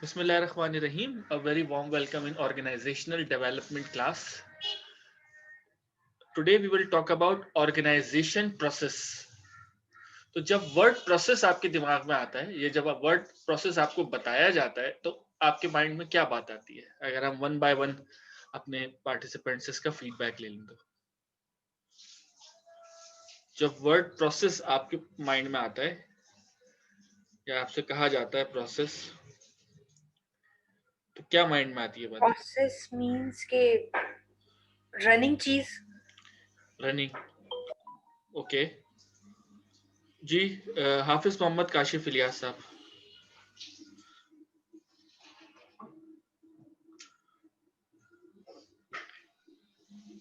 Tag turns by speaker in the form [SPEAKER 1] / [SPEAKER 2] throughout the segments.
[SPEAKER 1] Bismillahirrahmanirrahim. A very warm welcome in organizational development class. Today we will talk about organization process. तो जब word process आपके दिमाग में आता है, ये जब वर्ड प्रोसेस आपको बताया जाता है, तो आपके माइंड में क्या बात आती है? अगर हम वन बाय वन अपने पार्टिसिपेंट्स से इसका फीडबैक ले लें तो जब वर्ड प्रोसेस आपके माइंड में आता है या आपसे कहा जाता है प्रोसेस, तो क्या माइंड में आती है बात?
[SPEAKER 2] प्रोसेस मींस के रनिंग चीज।
[SPEAKER 1] रनिंग, ओके जी। हाफिज मोहम्मद काशिफ इलियास साहब।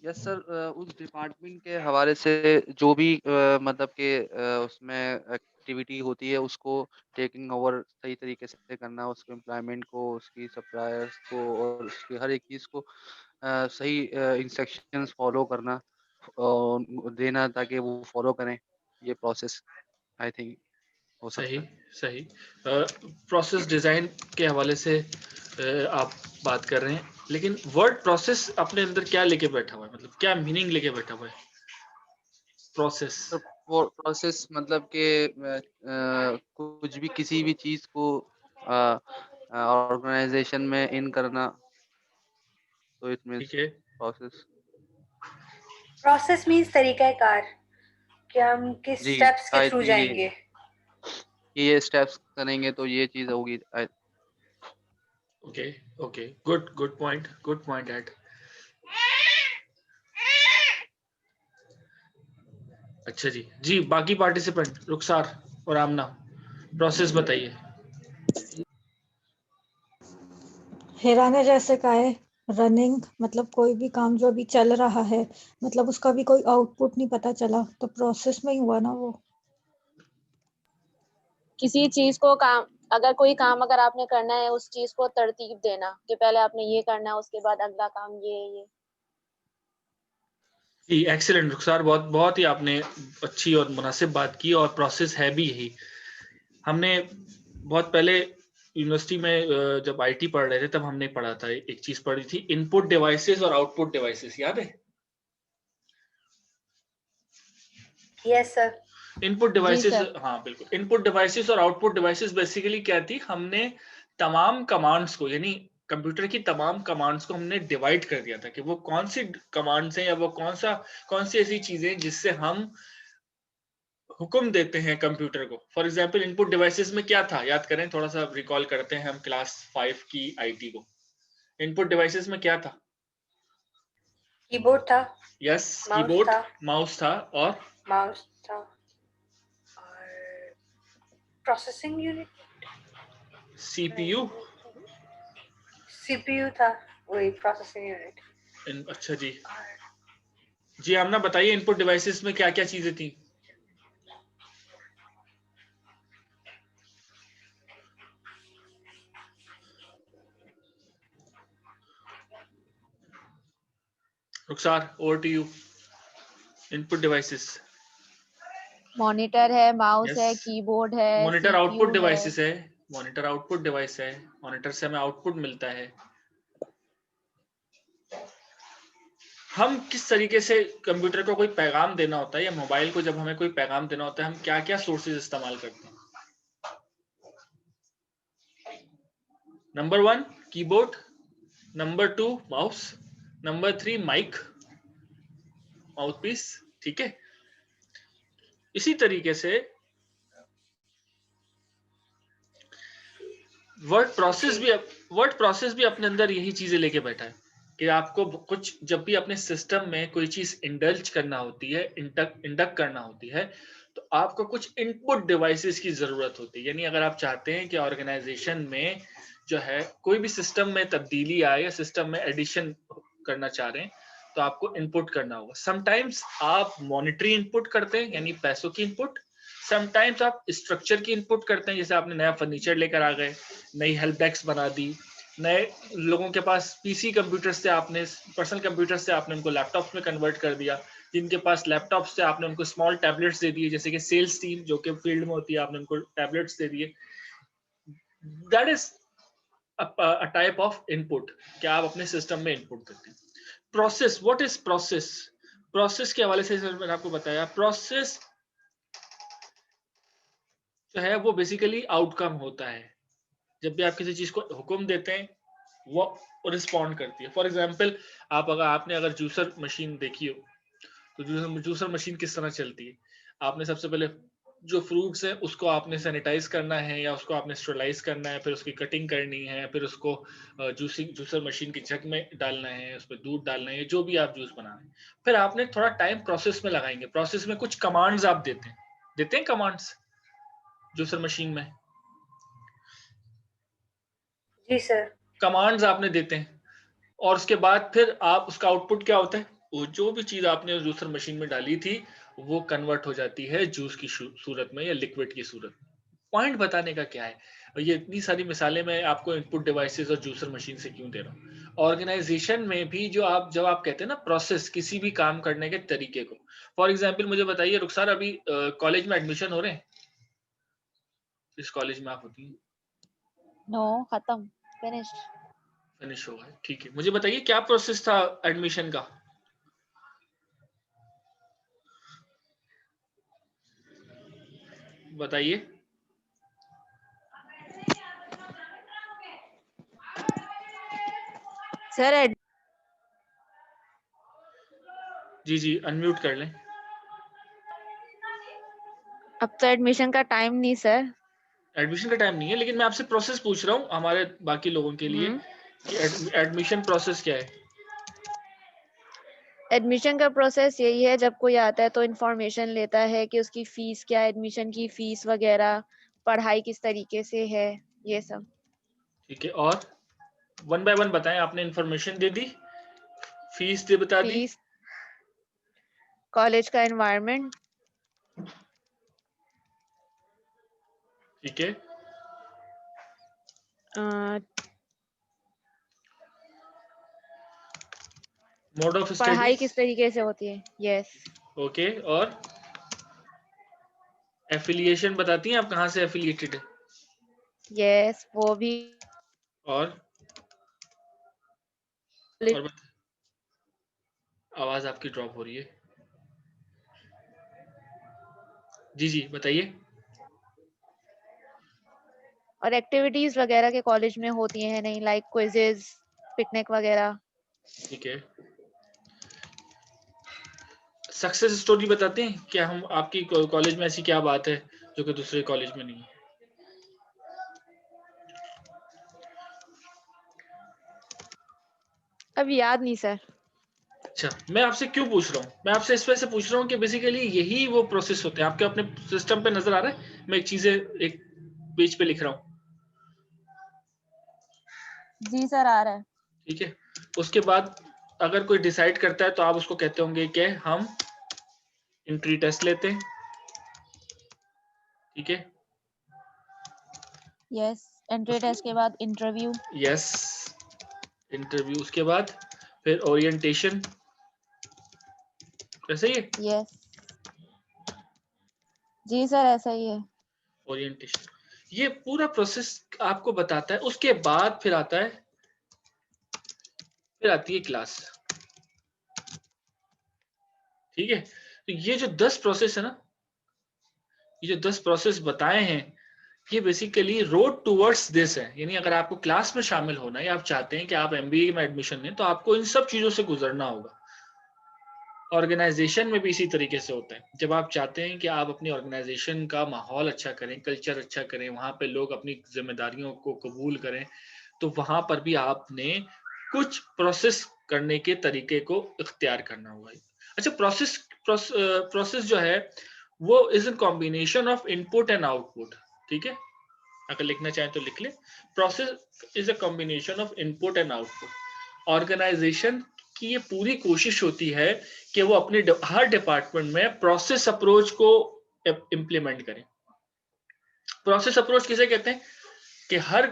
[SPEAKER 3] यस सर, उस डिपार्टमेंट के हवाले से जो भी मतलब के उसमें एक्टिविटी होती है उसको टेकिंग ओवर सही तरीके से करना, उसके एम्प्लॉयमेंट को, उसकी सप्लायर्स को और उसकी हर एक चीज़ को सही इंस्ट्रक्शंस फॉलो करना और देना ताकि वो फॉलो करें। ये प्रोसेस आई थिंक हो
[SPEAKER 1] सही
[SPEAKER 3] सकता है।
[SPEAKER 1] सही। प्रोसेस डिजाइन के हवाले से आप बात कर रहे हैं, लेकिन वर्ड प्रोसेस अपने अंदर क्या लेके बैठा हुआ है? मतलब क्या मीनिंग लेके बैठा हुआ है प्रोसेस?
[SPEAKER 3] तो वो प्रोसेस मतलब कि कुछ भी किसी भी चीज़ को ऑर्गेनाइजेशन में इन करना, तो इट मीन्स
[SPEAKER 1] ठीक है,
[SPEAKER 3] प्रोसेस।
[SPEAKER 2] प्रोसेस मींस तरीकाकार कि हम किस
[SPEAKER 3] जी,
[SPEAKER 2] स्टेप्स के
[SPEAKER 3] आई
[SPEAKER 2] थ्रू
[SPEAKER 3] थिंक
[SPEAKER 2] जाएंगे।
[SPEAKER 3] ये स्टेप्स करेंगे तो ये चीज़ होगी।
[SPEAKER 1] Okay okay, good good point eight. अच्छा जी जी, बाकी पार्टिसिपेंट रुखसार और आमना, प्रोसेस बताइए।
[SPEAKER 4] हिराने जैसे का है। रनिंग मतलब कोई भी काम जो अभी चल रहा है, मतलब उसका भी कोई आउटपुट नहीं पता चला, तो प्रोसेस में ही हुआ ना वो।
[SPEAKER 5] किसी चीज को काम, अगर कोई काम अगर आपने करना है, उस चीज को तरतीब देना कि पहले आपने ये करना है, उसके बाद अगला काम ये।
[SPEAKER 1] जी एक्सीलेंट रुखसार, बहुत बहुत ही आपने अच्छी और मुनासिब बात की, और प्रोसेस है भी यही। हमने बहुत पहले यूनिवर्सिटी में जब आईटी पढ़ रहे थे तब हमने पढ़ा था, एक चीज पढ़ी थी, इनपुट डिवाइसेस और आउटपुट डिवाइसेस, याद है?
[SPEAKER 2] Yes sir.
[SPEAKER 1] इनपुट
[SPEAKER 5] जी
[SPEAKER 1] डिवाइसेस,
[SPEAKER 5] सर।
[SPEAKER 1] हाँ बिल्कुल। इनपुट डिवाइसेस और आउटपुट डिवाइसेस बेसिकली क्या थी, हमने तमाम कमांड्स को, यानी कंप्यूटर की तमाम कमांड्स को हमने डिवाइड कर दिया था कि वो कौन सी कमांड्स हैं या वो कौन सी ऐसी चीजें जिससे हम हुक्म देते हैं कंप्यूटर को। फॉर एग्जाम्पल इनपुट डिवाइसेस में क्या था, याद करें, थोड़ा सा रिकॉल करते हैं हम क्लास 5 की आईटी को। इनपुट डिवाइसेस में क्या था?
[SPEAKER 2] कीबोर्ड था,
[SPEAKER 1] यस,
[SPEAKER 2] माउस
[SPEAKER 1] कीबोर्ड,
[SPEAKER 2] था,
[SPEAKER 1] माउस था, और
[SPEAKER 2] प्रोसेसिंग यूनिट,
[SPEAKER 1] सीपीयू।
[SPEAKER 2] सीपीयू था, वही प्रोसेसिंग यूनिट।
[SPEAKER 1] अच्छा जी जी, आमना बताइए इनपुट डिवाइसेस में क्या क्या चीजें थी? Rukhsar, over to you. Input devices.
[SPEAKER 5] Monitor है, माउस
[SPEAKER 1] यस,
[SPEAKER 5] है, कीबोर्ड है,
[SPEAKER 1] मॉनिटर आउटपुट
[SPEAKER 5] सीपीयू है।
[SPEAKER 1] डिवाइसेस है। मॉनिटर आउटपुट डिवाइस है, मॉनिटर से हमें आउटपुट मिलता है। हम किस तरीके से कंप्यूटर को कोई पैगाम देना होता है, या मोबाइल को जब हमें कोई पैगाम देना होता है, हम क्या क्या सोर्सेज इस्तेमाल करते हैं? Number 1 keyboard, number 2 mouse, number 3 mic, mouthpiece. ठीक है, इसी तरीके से वर्ड प्रोसेस भी अपने अंदर यही चीजें लेके बैठा है कि आपको कुछ, जब भी अपने सिस्टम में कोई चीज इंडल्ज करना होती है, इंडक्ट करना होती है, तो आपको कुछ इनपुट डिवाइसेस की जरूरत होती है। यानी अगर आप चाहते हैं कि ऑर्गेनाइजेशन में जो है कोई भी सिस्टम में तब्दीली आए या सिस्टम में एडिशन करना चाह रहे हैं, तो आपको इनपुट करना होगा। समटाइम्स आप मॉनिटरी इनपुट करते हैं, यानी पैसों की इनपुट। समटाइम्स आप स्ट्रक्चर की इनपुट करते हैं, जैसे आपने नया फर्नीचर लेकर आ गए, नई हेल्प डेस्क बना दी, नए लोगों के पास पीसी कंप्यूटर से आपने, पर्सनल कंप्यूटर से आपने उनको लैपटॉप्स में कन्वर्ट कर दिया, जिनके पास लैपटॉप से आपने उनको स्मॉल टैबलेट्स दे दिए, जैसे कि सेल्स टीम जो कि फील्ड में होती है, आपने उनको टैबलेट्स दे दिए। That is type of input क्या आप अपने सिस्टम में इनपुट करते हैं। Process, what is process? Process के हवाले से सर मैंने आपको बताया, प्रोसेस जो है वो बेसिकली आउटकम होता है। जब भी आप किसी चीज को हुक्म देते हैं वो रिस्पॉन्ड करती है। फॉर एग्जाम्पल, आपने अगर जूसर मशीन देखी हो तो जूसर मशीन किस तरह चलती है। आपने सबसे पहले जो फ्रूट्स हैं उसको आपने सैनिटाइज करना है या उसको आपने स्टरलाइज करना है, फिर उसकी कटिंग करनी है, फिर उसको जूसर मशीन की जग में डालना है, उस पर दूध डालना है, जो भी आप जूस बना रहे हैं। फिर आपने थोड़ा टाइम प्रोसेस में लगाएंगे। प्रोसेस में कुछ कमांड्स आप देते हैं कमांड्स जूसर मशीन में।
[SPEAKER 2] जी सर।
[SPEAKER 1] कमांड्स आपने देते हैं और उसके बाद फिर आप उसका आउटपुट क्या होता है, वो जो भी चीज आपने जूसर मशीन में डाली थी वो कन्वर्ट हो जाती है जूस की सूरत में या लिक्विड की सूरत में। पॉइंट बताने का क्या है, और ये इतनी सारी मिसालें मैं आपको इनपुट डिवाइसेस और जूसर मशीन से क्यों दे रहा हूँ। ऑर्गेनाइजेशन में भी जब आप कहते हैं ना प्रोसेस, किसी भी काम करने के तरीके को। फॉर एग्जाम्पल मुझे बताइए रुखसार, अभी कॉलेज में एडमिशन हो रहे हैं? इस कॉलेज में आप होती हैं?
[SPEAKER 5] नो, खत्म, फिनिश्ड।
[SPEAKER 1] फिनिश हो गए, ठीक है। मुझे बताइए क्या प्रोसेस था एडमिशन का? बताइए।
[SPEAKER 5] सर
[SPEAKER 1] जी अनम्यूट कर लें।
[SPEAKER 5] अब तो एडमिशन का टाइम नहीं सर।
[SPEAKER 1] एडमिशन का टाइम नहीं है, लेकिन मैं आपसे प्रोसेस पूछ रहा हूँ हमारे बाकी लोगों के लिए कि एडमिशन प्रोसेस क्या है।
[SPEAKER 5] एडमिशन का प्रोसेस यही है, जब कोई आता है तो इन्फॉर्मेशन लेता है कि उसकी फीस क्या है, एडमिशन की फीस वगैरह, पढ़ाई किस तरीके से है, ये सब।
[SPEAKER 1] ठीक है, और वन बाय वन बताएं। आपने इन्फॉर्मेशन दे दी, फीस दे बता दी,
[SPEAKER 5] फीस, कॉलेज का एनवायरनमेंट,
[SPEAKER 1] ठीक है, मोड ऑफ
[SPEAKER 5] पढ़ाई
[SPEAKER 1] स्टडीज,
[SPEAKER 5] किस तरीके से होती है, यस।
[SPEAKER 1] ओके, और एफिलिएशन बताती हैं आप कहाँ से एफिलिएटेड है,
[SPEAKER 5] यस वो भी।
[SPEAKER 1] और आवाज आपकी ड्रॉप हो रही है। जी बताइए।
[SPEAKER 5] और एक्टिविटीज वगैरह के कॉलेज में होती हैं नहीं, लाइक क्विजेज, पिकनिक वगैरह।
[SPEAKER 1] ठीक है, सक्सेस स्टोरी बताते हैं क्या हम, आपकी कॉलेज में ऐसी क्या बात है जो कि दूसरे कॉलेज में नहीं है?
[SPEAKER 5] अब याद नहीं सर।
[SPEAKER 1] अच्छा, मैं आपसे क्यों पूछ रहा हूँ, मैं आपसे इस वजह से पूछ रहा हूँ कि बेसिकली यही वो प्रोसेस होते हैं। आपके अपने सिस्टम पे नजर आ रहा है, मैं एक पेज पे लिख रहा हूँ।
[SPEAKER 5] जी सर आ रहा है।
[SPEAKER 1] ठीक है, उसके बाद अगर कोई डिसाइड करता है तो आप उसको कहते होंगे कि हम एंट्री टेस्ट लेते हैं, ठीक है,
[SPEAKER 5] यस, एंट्री टेस्ट के बाद इंटरव्यू।
[SPEAKER 1] यस, इंटरव्यू, उसके बाद फिर ओरिएंटेशन, ऐसे ही है?
[SPEAKER 5] यस जी सर ऐसा ही है।
[SPEAKER 1] ओरिएंटेशन, ये पूरा प्रोसेस आपको बताता है। उसके बाद फिर आती है क्लास, ठीक है। तो ये जो 10 प्रोसेस है ना, ये जो 10 प्रोसेस बताए हैं, ये बेसिकली रोड टूवर्ड्स दिस है। यानी अगर आपको क्लास में शामिल होना है या आप चाहते हैं कि आप एमबीए में एडमिशन लें तो आपको इन सब चीजों से गुजरना होगा। ऑर्गेनाइजेशन में भी इसी तरीके से होता है। जब आप चाहते हैं कि आप अपनी ऑर्गेनाइजेशन का माहौल अच्छा करें, कल्चर अच्छा करें, वहां पे लोग अपनी जिम्मेदारियों को कबूल करें, तो वहां पर भी आपने कुछ प्रोसेस करने के तरीके को इख्तियार करना होगा। अच्छा, प्रोसेस जो है वो is a combination of input and output, ठीक है। अगर लिखना चाहें तो लिख ले, process is a combination of input and output. Organization की ये पूरी कोशिश होती है कि वो अपने हर डिपार्टमेंट में प्रोसेस अप्रोच को इंप्लीमेंट करें। प्रोसेस अप्रोच किसे कहते हैं कि हर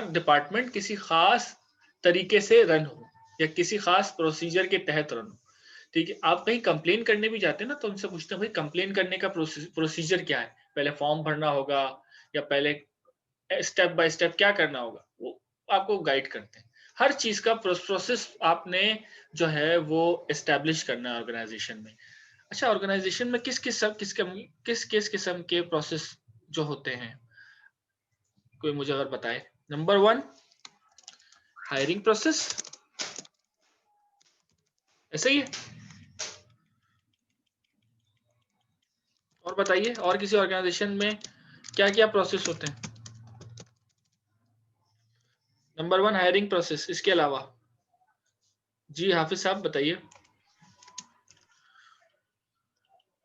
[SPEAKER 1] डिपार्टमेंट किसी खास तरीके से रन हो या किसी खास प्रोसीजर के तहत रन हो, ठीक है। आप कहीं कंप्लेन करने भी जाते हैं ना तो उनसे पूछते हैं भाई कंप्लेन करने का प्रोसीजर क्या है, पहले फॉर्म भरना होगा या पहले स्टेप बाय स्टेप क्या करना होगा। वो आपको गाइड करते हैं। हर चीज का प्रोसेस आपने जो है वो एस्टेब्लिश करना है ऑर्गेनाइजेशन में। अच्छा, ऑर्गेनाइजेशन में किस किस किस्म के प्रोसेस जो होते हैं, कोई मुझे अगर बताए। नंबर 1 हायरिंग प्रोसेस, ऐसे ही है। और बताइए, और किसी ऑर्गेनाइजेशन में क्या क्या प्रोसेस होते हैं। नंबर 1 हायरिंग प्रोसेस, इसके अलावा जी हाफिज साहब बताइए,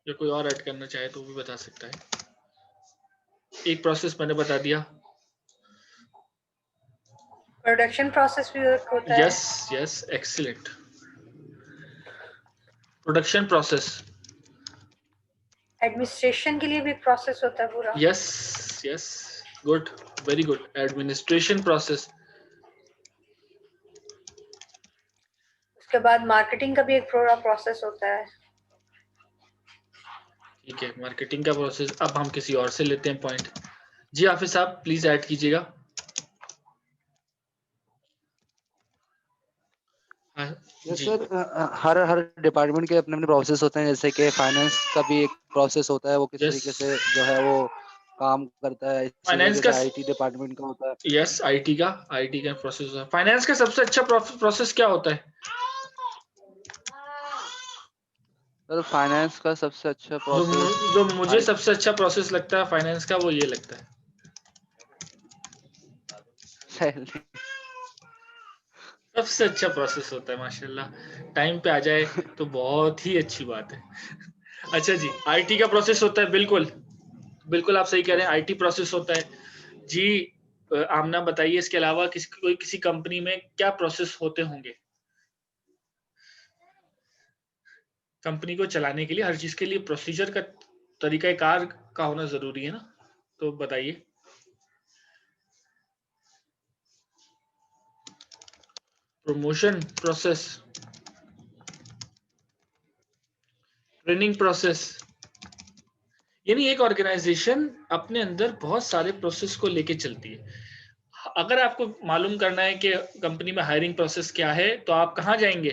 [SPEAKER 1] या कोई और ऐड करना चाहे तो भी बता सकता है। एक प्रोसेस मैंने बता दिया।
[SPEAKER 2] प्रोडक्शन प्रोसेस भी होता है।
[SPEAKER 1] Yes yes, excellent. Production process.
[SPEAKER 2] Administration के लिए भी एक प्रोसेस होता है पूरा।
[SPEAKER 1] Yes yes, good, very good. Administration process.
[SPEAKER 2] उसके बाद मार्केटिंग का भी एक पूरा प्रोसेस होता है।
[SPEAKER 1] ठीक है, मार्केटिंग का प्रोसेस। अब हम किसी और से लेते हैं पॉइंट। जी हाफिज साहब प्लीज ऐड कीजिएगा। हाँ,
[SPEAKER 3] यस
[SPEAKER 1] जी
[SPEAKER 3] सर, हर हर डिपार्टमेंट के अपने अपने प्रोसेस होते हैं। जैसे कि फाइनेंस का भी एक प्रोसेस होता है, वो किस
[SPEAKER 1] यस।
[SPEAKER 3] तरीके से जो है वो काम करता है। इसी
[SPEAKER 1] फाइनेंस
[SPEAKER 3] तरीके
[SPEAKER 1] का,
[SPEAKER 3] से आईटी डिपार्टमेंट का होता है।
[SPEAKER 1] यस, आईटी का प्रोसेस होता है। फाइनेंस का सबसे अच्छा प्रोसेस क्या होता है?
[SPEAKER 3] सर फाइनेंस का सबसे अच्छा प्रोसेस
[SPEAKER 1] जो मुझे सबसे अच्छा प्रोसेस लगता है फाइनेंस का, वो ये लगता है।
[SPEAKER 3] सैलरी।
[SPEAKER 1] सबसे अच्छा प्रोसेस होता है माशाल्लाह। टाइम पे आ जाए तो बहुत ही अच्छी बात है। अच्छा जी, आईटी का प्रोसेस होता है, बिल्कुल बिल्कुल आप सही कह रहे हैं, आईटी प्रोसेस होता है जी। आमना बताइए, इसके अलावा किसी कंपनी में क्या प्रोसेस होते होंगे? कंपनी को चलाने के लिए हर चीज के लिए प्रोसीजर का, तरीकाकार का होना जरूरी है ना, तो बताइए। प्रमोशन प्रोसेस, ट्रेनिंग प्रोसेस, यानी एक ऑर्गेनाइजेशन अपने अंदर बहुत सारे प्रोसेस को लेके चलती है। अगर आपको मालूम करना है कि कंपनी में हायरिंग प्रोसेस क्या है, तो आप कहाँ जाएंगे?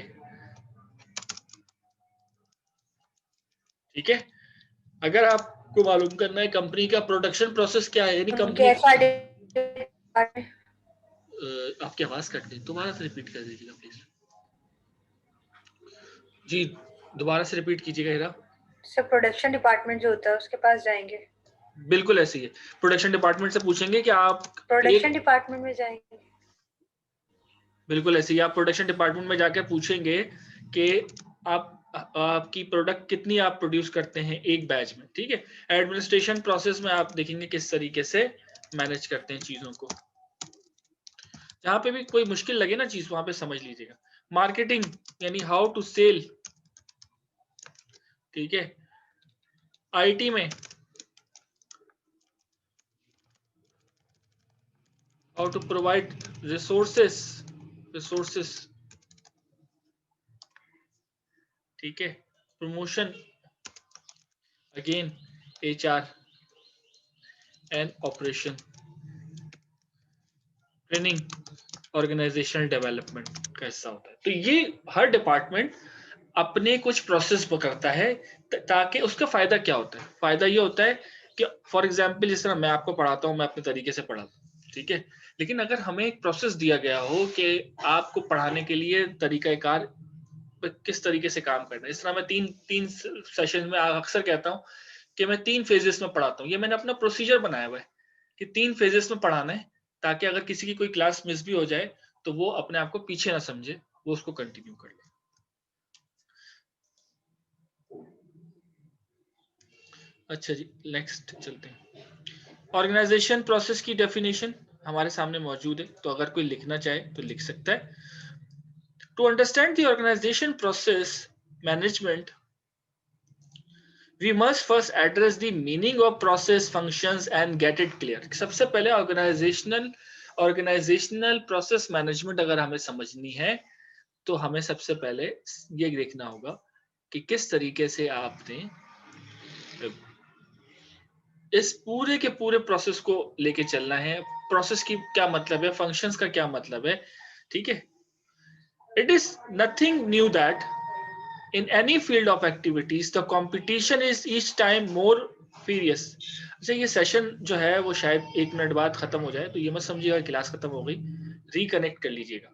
[SPEAKER 1] ठीक है। अगर आपको मालूम करना है कंपनी का प्रोडक्शन प्रोसेस क्या है, यानी
[SPEAKER 2] उनके
[SPEAKER 1] कंपनी,
[SPEAKER 2] एचआर
[SPEAKER 1] आपकी आवाज कट गई, दोबारा से रिपीट कर दीजिएगा प्लीज। जी दोबारा से रिपीट कीजिएगा हीरा।
[SPEAKER 2] से प्रोडक्शन डिपार्टमेंट जो होता है उसके पास जाएंगे।
[SPEAKER 1] बिल्कुल ऐसे ही है, प्रोडक्शन डिपार्टमेंट से पूछेंगे कि आप
[SPEAKER 2] प्रोडक्शन डिपार्टमेंट में जाएंगे।
[SPEAKER 1] बिल्कुल ऐसे ही आप प्रोडक्शन डिपार्टमेंट में जाकर पूछेंगे कि आपकी प्रोडक्ट कितनी आप प्रोड्यूस करते हैं एक बैच में। ठीक है। एडमिनिस्ट्रेशन प्रोसेस में आप देखेंगे किस तरीके से मैनेज करते हैं चीजों को। जहां पे भी कोई मुश्किल लगे ना चीज, वहां पे समझ लीजिएगा। मार्केटिंग यानी हाउ टू सेल। ठीक है। आईटी में हाउ टू प्रोवाइड रिसोर्सेस। ठीक है। Promotion again HR and operation. Training organizational development का हिस्सा होता है। तो ये हर डिपार्टमेंट अपने कुछ प्रोसेस करता है, ताकि उसका फायदा क्या होता है? फायदा ये होता है कि फॉर एग्जाम्पल जिस तरह मैं आपको पढ़ाता हूँ, मैं अपने तरीके से पढ़ाता हूँ, ठीक है। लेकिन अगर हमें एक प्रोसेस दिया गया हो कि आपको पढ़ाने के लिए तरीकाकार किस तरीके से काम करना है, इस तरह मैं तीन तीन सेशन में अक्सर कहता हूँ कि मैं 3 फेजेस में पढ़ाता हूँ। ये मैंने अपना प्रोसीजर बनाया हुआ है कि 3 फेजेस में पढ़ाना है, ताकि अगर किसी की कोई क्लास मिस भी हो जाए तो वो अपने आप को पीछे ना समझे, वो उसको कंटिन्यू कर ले। अच्छा जी, नेक्स्ट चलते हैं। ऑर्गेनाइजेशन प्रोसेस की डेफिनेशन हमारे सामने मौजूद है, तो अगर कोई लिखना चाहे तो लिख सकता है। To understand the organization process management, we must first address the meaning of process functions and get it clear। सबसे पहले ऑर्गेनाइजेशनल प्रोसेस मैनेजमेंट अगर हमें समझनी है, तो हमें सबसे पहले ये देखना होगा कि किस तरीके से आपने इस पूरे के पूरे प्रोसेस को लेके चलना है। प्रोसेस की क्या मतलब है, फंक्शंस का क्या मतलब है, ठीक है। It is nothing knew that in any field of activities the competition is each time more furious। अच्छा, ये सेशन जो है वो शायद 1 मिनट बाद खत्म हो जाए, तो ये मत समझिएगा क्लास खत्म हो गई, रिकनेक्ट कर लीजिएगा।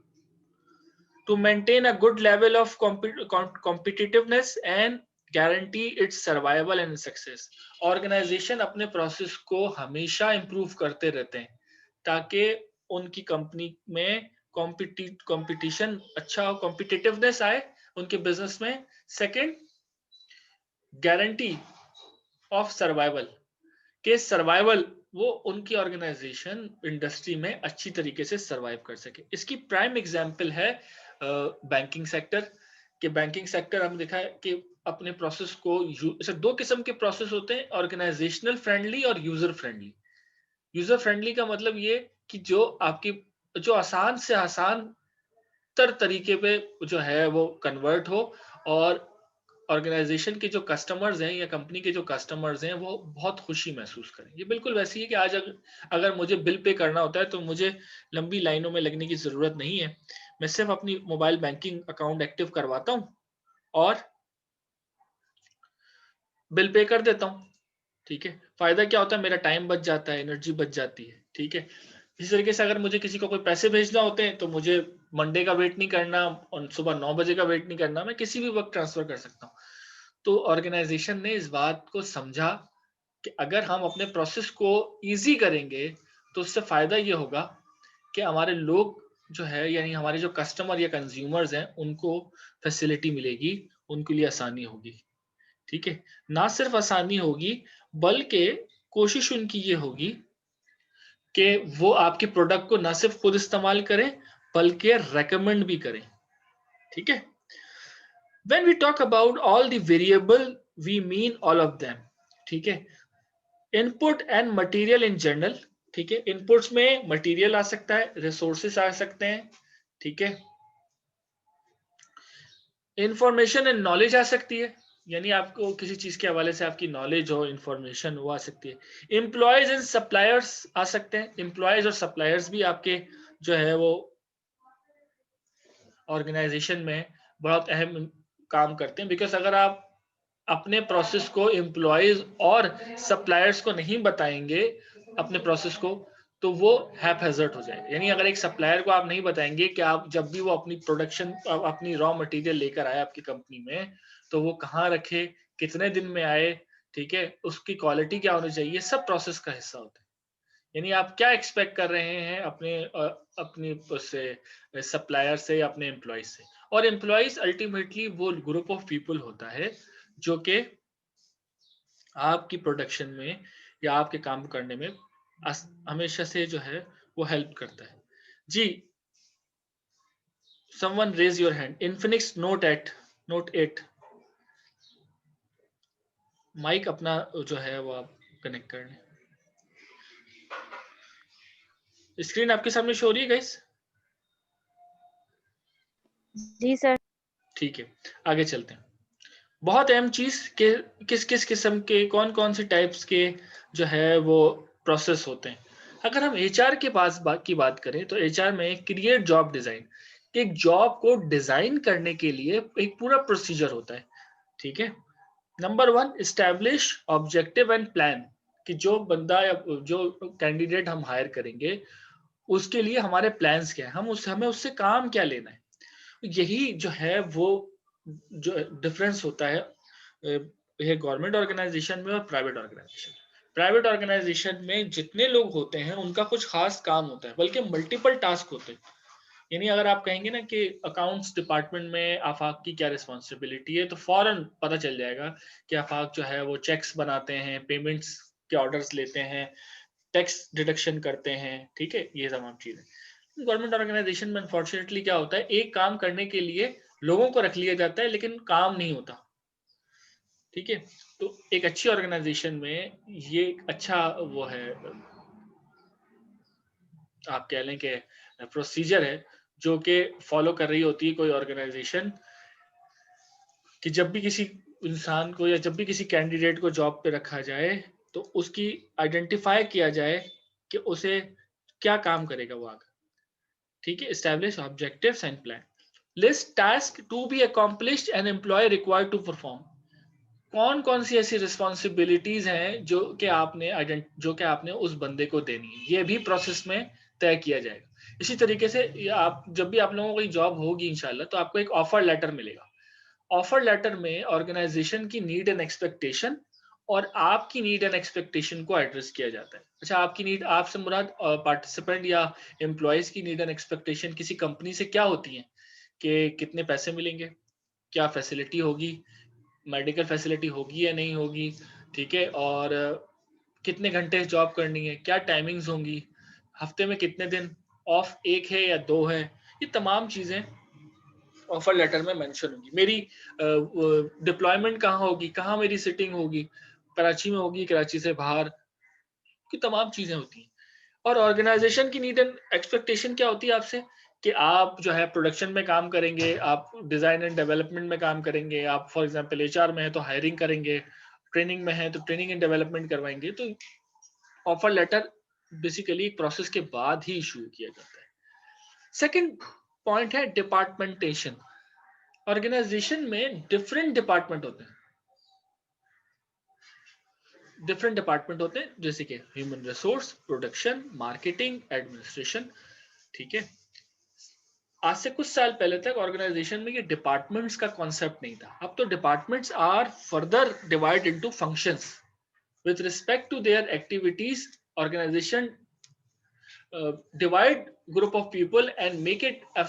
[SPEAKER 1] to maintain a good level of competitiveness and guarantee its survival and success। Organization अपने प्रोसेस को हमेशा इंप्रूव करते रहते हैं ताकि उनकी कंपनी में कंपटीशन अच्छा हो, कॉम्पिटिटिवनेस आए उनके बिजनेस में। सेकंड, गारंटी ऑफ सर्वाइवल, के सर्वाइवल, वो उनकी ऑर्गेनाइजेशन इंडस्ट्री में अच्छी तरीके से सर्वाइव कर सके। इसकी प्राइम एग्जांपल है बैंकिंग सेक्टर। के बैंकिंग सेक्टर हम देखा है कि अपने प्रोसेस को दो किस्म के प्रोसेस होते हैं, ऑर्गेनाइजेशनल फ्रेंडली और यूजर फ्रेंडली। यूजर फ्रेंडली का मतलब ये कि जो आपकी जो आसान से आसान तर तरीके पे जो है वो कन्वर्ट हो, और ऑर्गेनाइजेशन के जो कस्टमर्स हैं या कंपनी के जो कस्टमर्स हैं वो बहुत खुशी महसूस करें। ये बिल्कुल वैसी है कि आज अगर मुझे बिल पे करना होता है तो मुझे लंबी लाइनों में लगने की जरूरत नहीं है। मैं सिर्फ अपनी मोबाइल बैंकिंग अकाउंट एक्टिव करवाता हूं और बिल पे कर देता हूं, ठीक है। फायदा क्या होता है, मेरा टाइम बच जाता है, एनर्जी बच जाती है, ठीक है। इसी तरीके से अगर मुझे किसी को कोई पैसे भेजना होते हैं तो मुझे मंडे का वेट नहीं करना और सुबह 9 बजे का वेट नहीं करना, मैं किसी भी वक्त ट्रांसफर कर सकता हूँ। तो ऑर्गेनाइजेशन ने इस बात को समझा कि अगर हम अपने प्रोसेस को इजी करेंगे तो उससे फायदा ये होगा कि हमारे लोग जो है यानी हमारे जो कस्टमर या कंज्यूमर्स हैं उनको फैसिलिटी मिलेगी, उनके लिए आसानी होगी, ठीक है। ना सिर्फ आसानी होगी बल्कि कोशिश उनकी ये होगी कि वो आपके प्रोडक्ट को ना सिर्फ खुद इस्तेमाल करें बल्कि रेकमेंड भी करें, ठीक है। When we talk about all the variable we mean all of them, ठीक है। Input and material in general, ठीक है। इनपुट्स में मटेरियल आ सकता है, रिसोर्सेस आ सकते हैं, ठीक है। इंफॉर्मेशन एंड नॉलेज आ सकती है, यानी आपको किसी चीज के हवाले से आपकी नॉलेज हो, इंफॉर्मेशन वो आ सकती है। एम्प्लॉयज एंड सप्लायर्स आ सकते हैं, एम्प्लॉयज और सप्लायर्स भी आपके जो है वो ऑर्गेनाइजेशन में बहुत अहम काम करते हैं। बिकॉज अगर आप अपने प्रोसेस को एम्प्लॉयज और सप्लायर्स को नहीं बताएंगे अपने प्रोसेस को, तो वो हैपहैजर्ड हो जाए। यानी अगर एक सप्लायर को आप नहीं बताएंगे कि आप जब भी वो अपनी प्रोडक्शन अपनी रॉ मटेरियल लेकर आए आपकी कंपनी में तो वो कहाँ रखे, कितने दिन में आए, ठीक है, उसकी क्वालिटी क्या होनी चाहिए, सब प्रोसेस का हिस्सा होता है। यानी आप क्या एक्सपेक्ट कर रहे हैं अपनी उससे सप्लायर से या अपने एम्प्लॉयज से। और एम्प्लॉयज अल्टीमेटली वो ग्रुप ऑफ पीपल होता है जो कि आपकी प्रोडक्शन में या आपके काम करने में हमेशा से जो है वो हेल्प करता है। जी, someone raise your hand। Infinix Note 8 mic अपना जो है वो आप कनेक्ट कर लें। स्क्रीन आपके सामने शो हो रही है गाइस?
[SPEAKER 5] जी सर।
[SPEAKER 1] ठीक है, आगे चलते हैं। बहुत अहम चीज के किस किस किस्म के कौन कौन से टाइप्स के जो है वो प्रोसेस होते हैं। अगर हम एचआर के पास की बात करें तो एचआर में क्रिएट जॉब डिजाइन, एक जॉब को डिजाइन करने के लिए एक पूरा प्रोसीजर होता है, ठीक है। Number 1, establish objective and plan, कि जो बंदा या जो कैंडिडेट हम हायर करेंगे उसके लिए हमारे प्लान्स क्या है, हमें उससे काम क्या लेना है। यही जो है वो जो डिफरेंस होता है ये गवर्नमेंट ऑर्गेनाइजेशन में और प्राइवेट ऑर्गेनाइजेशन। प्राइवेट ऑर्गेनाइजेशन में जितने लोग होते हैं उनका कुछ खास काम होता है, बल्कि मल्टीपल टास्क होते हैं। यानी अगर आप कहेंगे ना कि अकाउंट्स डिपार्टमेंट में आफाक की क्या रिस्पॉन्सिबिलिटी है तो फौरन पता चल जाएगा कि आफाक जो है वो चेक्स बनाते हैं, पेमेंट्स के ऑर्डर्स लेते हैं, टैक्स डिडक्शन करते हैं, ठीक है, ये तमाम चीजें। गवर्नमेंट ऑर्गेनाइजेशन में अनफॉर्चुनेटली क्या होता है, एक काम करने के लिए लोगों को रख लिया जाता है लेकिन काम नहीं होता, ठीक है। तो एक अच्छी ऑर्गेनाइजेशन में ये अच्छा वो है, आप कह लें कि प्रोसीजर है जो कि फॉलो कर रही होती है कोई ऑर्गेनाइजेशन, कि जब भी किसी इंसान को या जब भी किसी कैंडिडेट को जॉब पे रखा जाए तो उसकी आइडेंटिफाई किया जाए कि उसे क्या काम करेगा वो आगे, ठीक है। Establish objectives and plan, list task to be accomplished and employ required to perform. कौन कौन सी ऐसी रिस्पॉन्सिबिलिटीज हैं जो कि आपने उस बंदे को देनी है, ये भी प्रोसेस में तय किया जाएगा। इसी तरीके से आप जब भी आप लोगों की जॉब होगी इंशाल्लाह, तो आपको एक ऑफर लेटर मिलेगा। ऑफर लेटर में ऑर्गेनाइजेशन की नीड एंड एक्सपेक्टेशन और आपकी नीड एंड एक्सपेक्टेशन को एड्रेस किया जाता है। अच्छा, आपकी नीड, आपसे मुराद पार्टिसिपेंट या एम्प्लॉयज की नीड एंड एक्सपेक्टेशन किसी कंपनी से क्या होती है कि कितने पैसे मिलेंगे, क्या फैसिलिटी होगी, मेडिकल फैसिलिटी होगी या नहीं होगी, ठीक है, और कितने घंटे जॉब करनी है, क्या टाइमिंग्स होंगी, हफ्ते में कितने दिन ऑफ, एक है या दो है, ये तमाम चीजें ऑफर लेटर में मेंशन होगी। मेरी डिप्लॉयमेंट कहाँ होगी, कहाँ मेरी सिटिंग होगी, कराची में होगी, कराची से बाहर, की तमाम चीजें होती हैं। और ऑर्गेनाइजेशन की नीड एंड एक्सपेक्टेशन क्या होती है आपसे, कि आप जो है प्रोडक्शन में काम करेंगे, आप डिजाइन एंड डेवलपमेंट में काम करेंगे, आप फॉर एग्जांपल एचआर में है तो हायरिंग करेंगे, ट्रेनिंग में है तो ट्रेनिंग एंड डेवलपमेंट करवाएंगे। तो ऑफर लेटर बेसिकली एक प्रोसेस के बाद ही इशू किया जाता है। सेकंड पॉइंट है डिपार्टमेंटेशन। ऑर्गेनाइजेशन में डिफरेंट डिपार्टमेंट होते हैं, जैसे कि human resource, production, marketing, administration, ठीक है। आज से कुछ साल पहले तक ऑर्गेनाइजेशन में ये डिपार्टमेंट्स का कॉन्सेप्ट नहीं था। अब तो departments are further divide into functions with respect to their activities. Organization divide group of people and make it a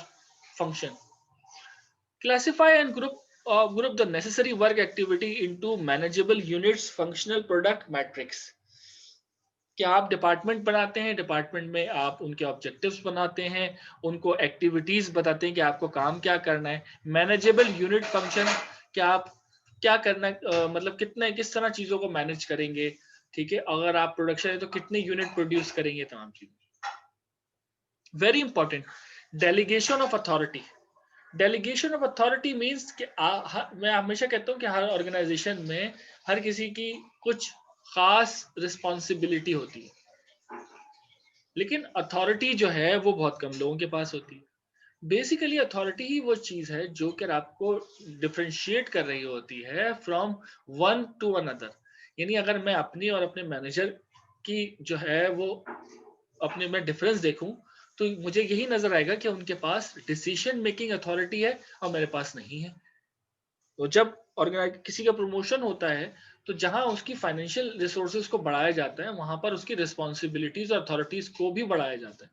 [SPEAKER 1] function. Classify and group the necessary work activity into manageable units, functional, product, matrix. क्या आप department बनाते हैं, department में आप उनके objectives बनाते हैं, उनको एक्टिविटीज बताते हैं कि आपको काम क्या करना है। मैनेजेबल यूनिट फंक्शन, क्या आप क्या करना मतलब किस तरह चीजों को मैनेज करेंगे, ठीक है। अगर आप प्रोडक्शन है तो कितने यूनिट प्रोड्यूस करेंगे, तमाम चीजें। Very important, delegation of authority. Delegation of authority means कि मैं हमेशा कहता हूं कि हर ऑर्गेनाइजेशन में हर किसी की कुछ खास रिस्पॉन्सिबिलिटी होती है, लेकिन अथॉरिटी जो है वो बहुत कम लोगों के पास होती है। बेसिकली अथॉरिटी ही वो चीज है जो कि आपको डिफरेंशिएट कर रही होती है फ्रॉम वन टू अनदर। यानी अगर मैं अपनी और अपने मैनेजर की जो है वो अपने में डिफरेंस देखूं, तो मुझे यही नजर आएगा कि उनके पास डिसीजन मेकिंग अथॉरिटी है और मेरे पास नहीं है। तो जब किसी का प्रमोशन होता है, तो जहां उसकी फाइनेंशियल रिसोर्सेज को बढ़ाया जाता है, वहां पर उसकी रिस्पॉन्सिबिलिटीज और अथॉरिटीज को भी बढ़ाया जाता है,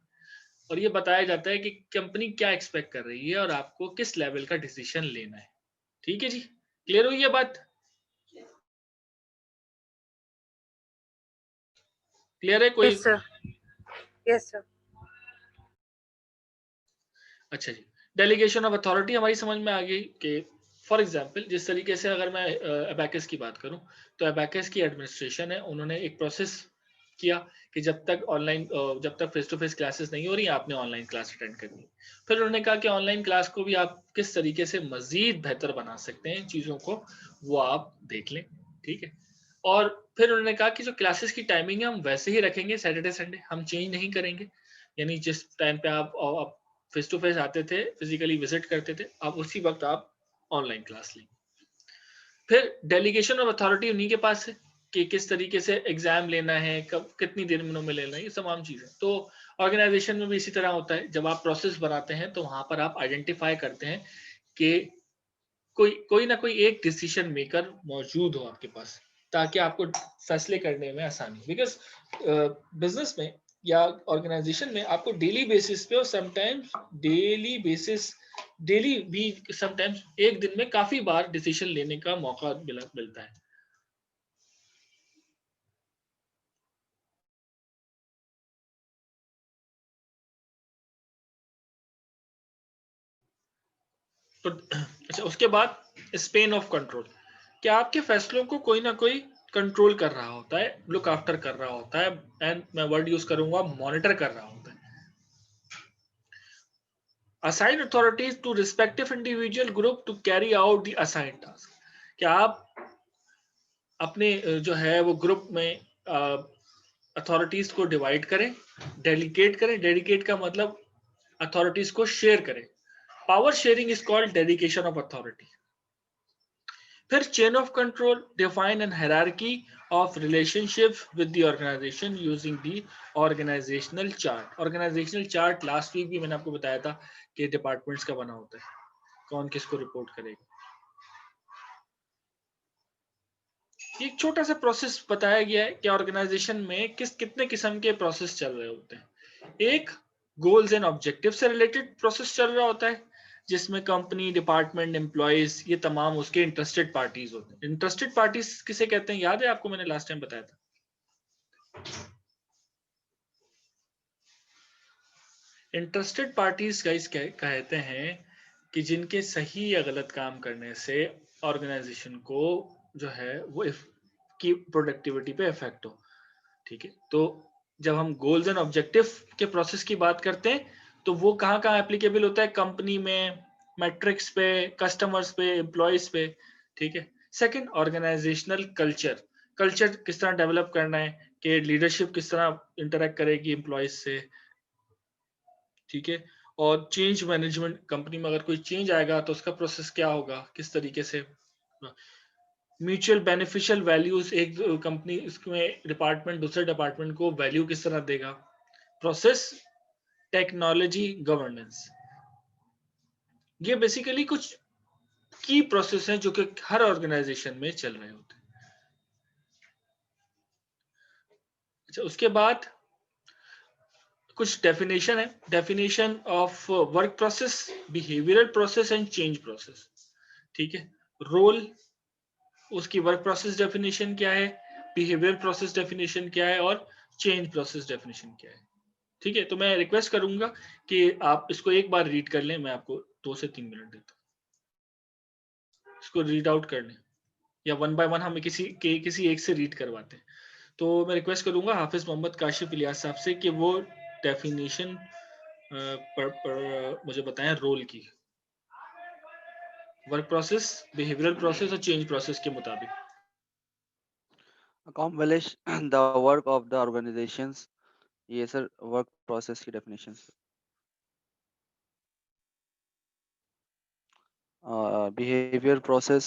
[SPEAKER 1] और ये बताया जाता है कि कंपनी क्या एक्सपेक्ट कर रही है और आपको किस लेवल का डिसीजन लेना है। ठीक है जी, क्लियर हुई ये बात? क्लियर है कोई?
[SPEAKER 2] Yes sir, yes sir.
[SPEAKER 1] अच्छा जी, डेलीगेशन ऑफ अथॉरिटी हमारी समझ में आ गई कि फॉर एग्जांपल जिस तरीके से अगर मैं अबैकस की बात करूं, तो अबैकस की एडमिनिस्ट्रेशन है, उन्होंने एक प्रोसेस किया कि जब तक फेस टू फेस क्लासेस नहीं हो रही, आपने ऑनलाइन क्लास अटेंड करनी। फिर उन्होंने कहा कि ऑनलाइन क्लास को भी आप किस तरीके से मजीद बेहतर बना सकते हैं, चीज़ों को वो आप देख लें, ठीक है। और फिर उन्होंने कहा कि जो क्लासेस की टाइमिंग है हम वैसे ही रखेंगे, सैटरडे संडे हम चेंज नहीं करेंगे। यानी जिस टाइम पे आप फेस टू फेस आते थे, फिजिकली विजिट करते थे, अब उसी वक्त आप ऑनलाइन क्लास लें। फिर डेलीगेशन ऑफ अथॉरिटी उन्हीं के पास है कि किस तरीके से एग्जाम लेना है, कब कितनी देर में लेना है, ये तमाम चीजें। तो ऑर्गेनाइजेशन में भी इसी तरह होता है, जब आप प्रोसेस बनाते हैं तो वहां पर आप आइडेंटिफाई करते हैं कि कोई ना कोई एक डिसीजन मेकर मौजूद हो आपके पास, ताकि आपको फैसले करने में आसानी। बिकॉज बिजनेस में या ऑर्गेनाइजेशन में आपको डेली बेसिस पे और समटाइम्स डेली भी समटाइम्स एक दिन में काफी बार डिसीजन लेने का मौका मिलता है। तो अच्छा, उसके बाद स्पेन ऑफ कंट्रोल, क्या आपके फैसलों को कोई ना कोई कंट्रोल कर रहा होता है, लुक आफ्टर कर रहा होता है, एंड मैं वर्ड यूज करूंगा मॉनिटर कर रहा होता है। Assign authorities to respective individual group to carry out the assigned task। क्या आप अपने जो है वो ग्रुप में अथॉरिटीज को डिवाइड करें, डेलीगेट करें। डेलीगेट का मतलब अथॉरिटीज को शेयर करें। Power sharing is called delegation of authority. फिर chain of control, define an hierarchy of relationship with the organisation using the organisational chart. Organisational chart last week भी मैंने आपको बताया था कि डिपार्टमेंट्स का बना होता है, कौन किसको रिपोर्ट करेगा। एक छोटा सा प्रोसेस बताया गया है कि ऑर्गेनाइजेशन में कितने किस्म के प्रोसेस चल रहे होते हैं। एक गोल्स एंड ऑब्जेक्टिव से रिलेटेड प्रोसेस चल रहा होता है, जिसमें कंपनी, डिपार्टमेंट, एम्प्लॉयज, ये तमाम उसके इंटरेस्टेड पार्टीज होते हैं। इंटरेस्टेड पार्टीज किसे कहते हैं, याद है आपको, मैंने लास्ट टाइम बताया था। इंटरेस्टेड पार्टीज गाइस कहते हैं कि जिनके सही या गलत काम करने से ऑर्गेनाइजेशन को जो है वो की प्रोडक्टिविटी पे इफेक्ट हो। ठीक है, तो जब हम गोल्स एंड ऑब्जेक्टिव के प्रोसेस की बात करते हैं तो वो कहाँ कहाँ एप्लीकेबल होता है, कंपनी में, मैट्रिक्स पे, कस्टमर्स पे, एम्प्लॉयज पे। ठीक है। Second, organisational culture. कल्चर किस तरह डेवलप करना है, कि लीडरशिप किस तरह इंटरेक्ट करेगी एम्प्लॉयज से। ठीक है। और चेंज मैनेजमेंट, कंपनी में अगर कोई चेंज आएगा तो उसका प्रोसेस क्या होगा, किस तरीके से। म्यूचुअल बेनिफिशियल वैल्यूज, एक कंपनी इसमें डिपार्टमेंट दूसरे डिपार्टमेंट को वैल्यू किस तरह देगा। प्रोसेस, टेक्नोलॉजी, गवर्नेंस, ये बेसिकली कुछ की प्रोसेस हैं जो कि हर ऑर्गेनाइजेशन में चल रहे होते हैं। अच्छा, उसके बाद कुछ डेफिनेशन है। Definition of work process, behavioural process and change process. ठीक है। रोल, उसकी वर्क प्रोसेस डेफिनेशन क्या है, बिहेवियर प्रोसेस डेफिनेशन क्या है, और चेंज प्रोसेस डेफिनेशन क्या है। ठीक है। तो मैं रिक्वेस्ट करूंगा कि आप इसको एक बार रीड कर लें। मैं आपको 2 से 3 मिनट देता हूँ इसको रीड आउट करने, या वन बाय वन हम किसी एक से रीड करवाते हैं। तो मैं रिक्वेस्ट करूंगा हाफिज मोहम्मद काशिफ इलियास साहब से कि वो डेफिनेशन पर मुझे बताएं रोल की, वर्क प्रोसेस, बिहेवियरल प्रोसेस और चेंज प्रोसेस के मुताबिक।
[SPEAKER 3] accomplish the work of the organizations। ये सर वर्क प्रोसेस की definition. Behavior process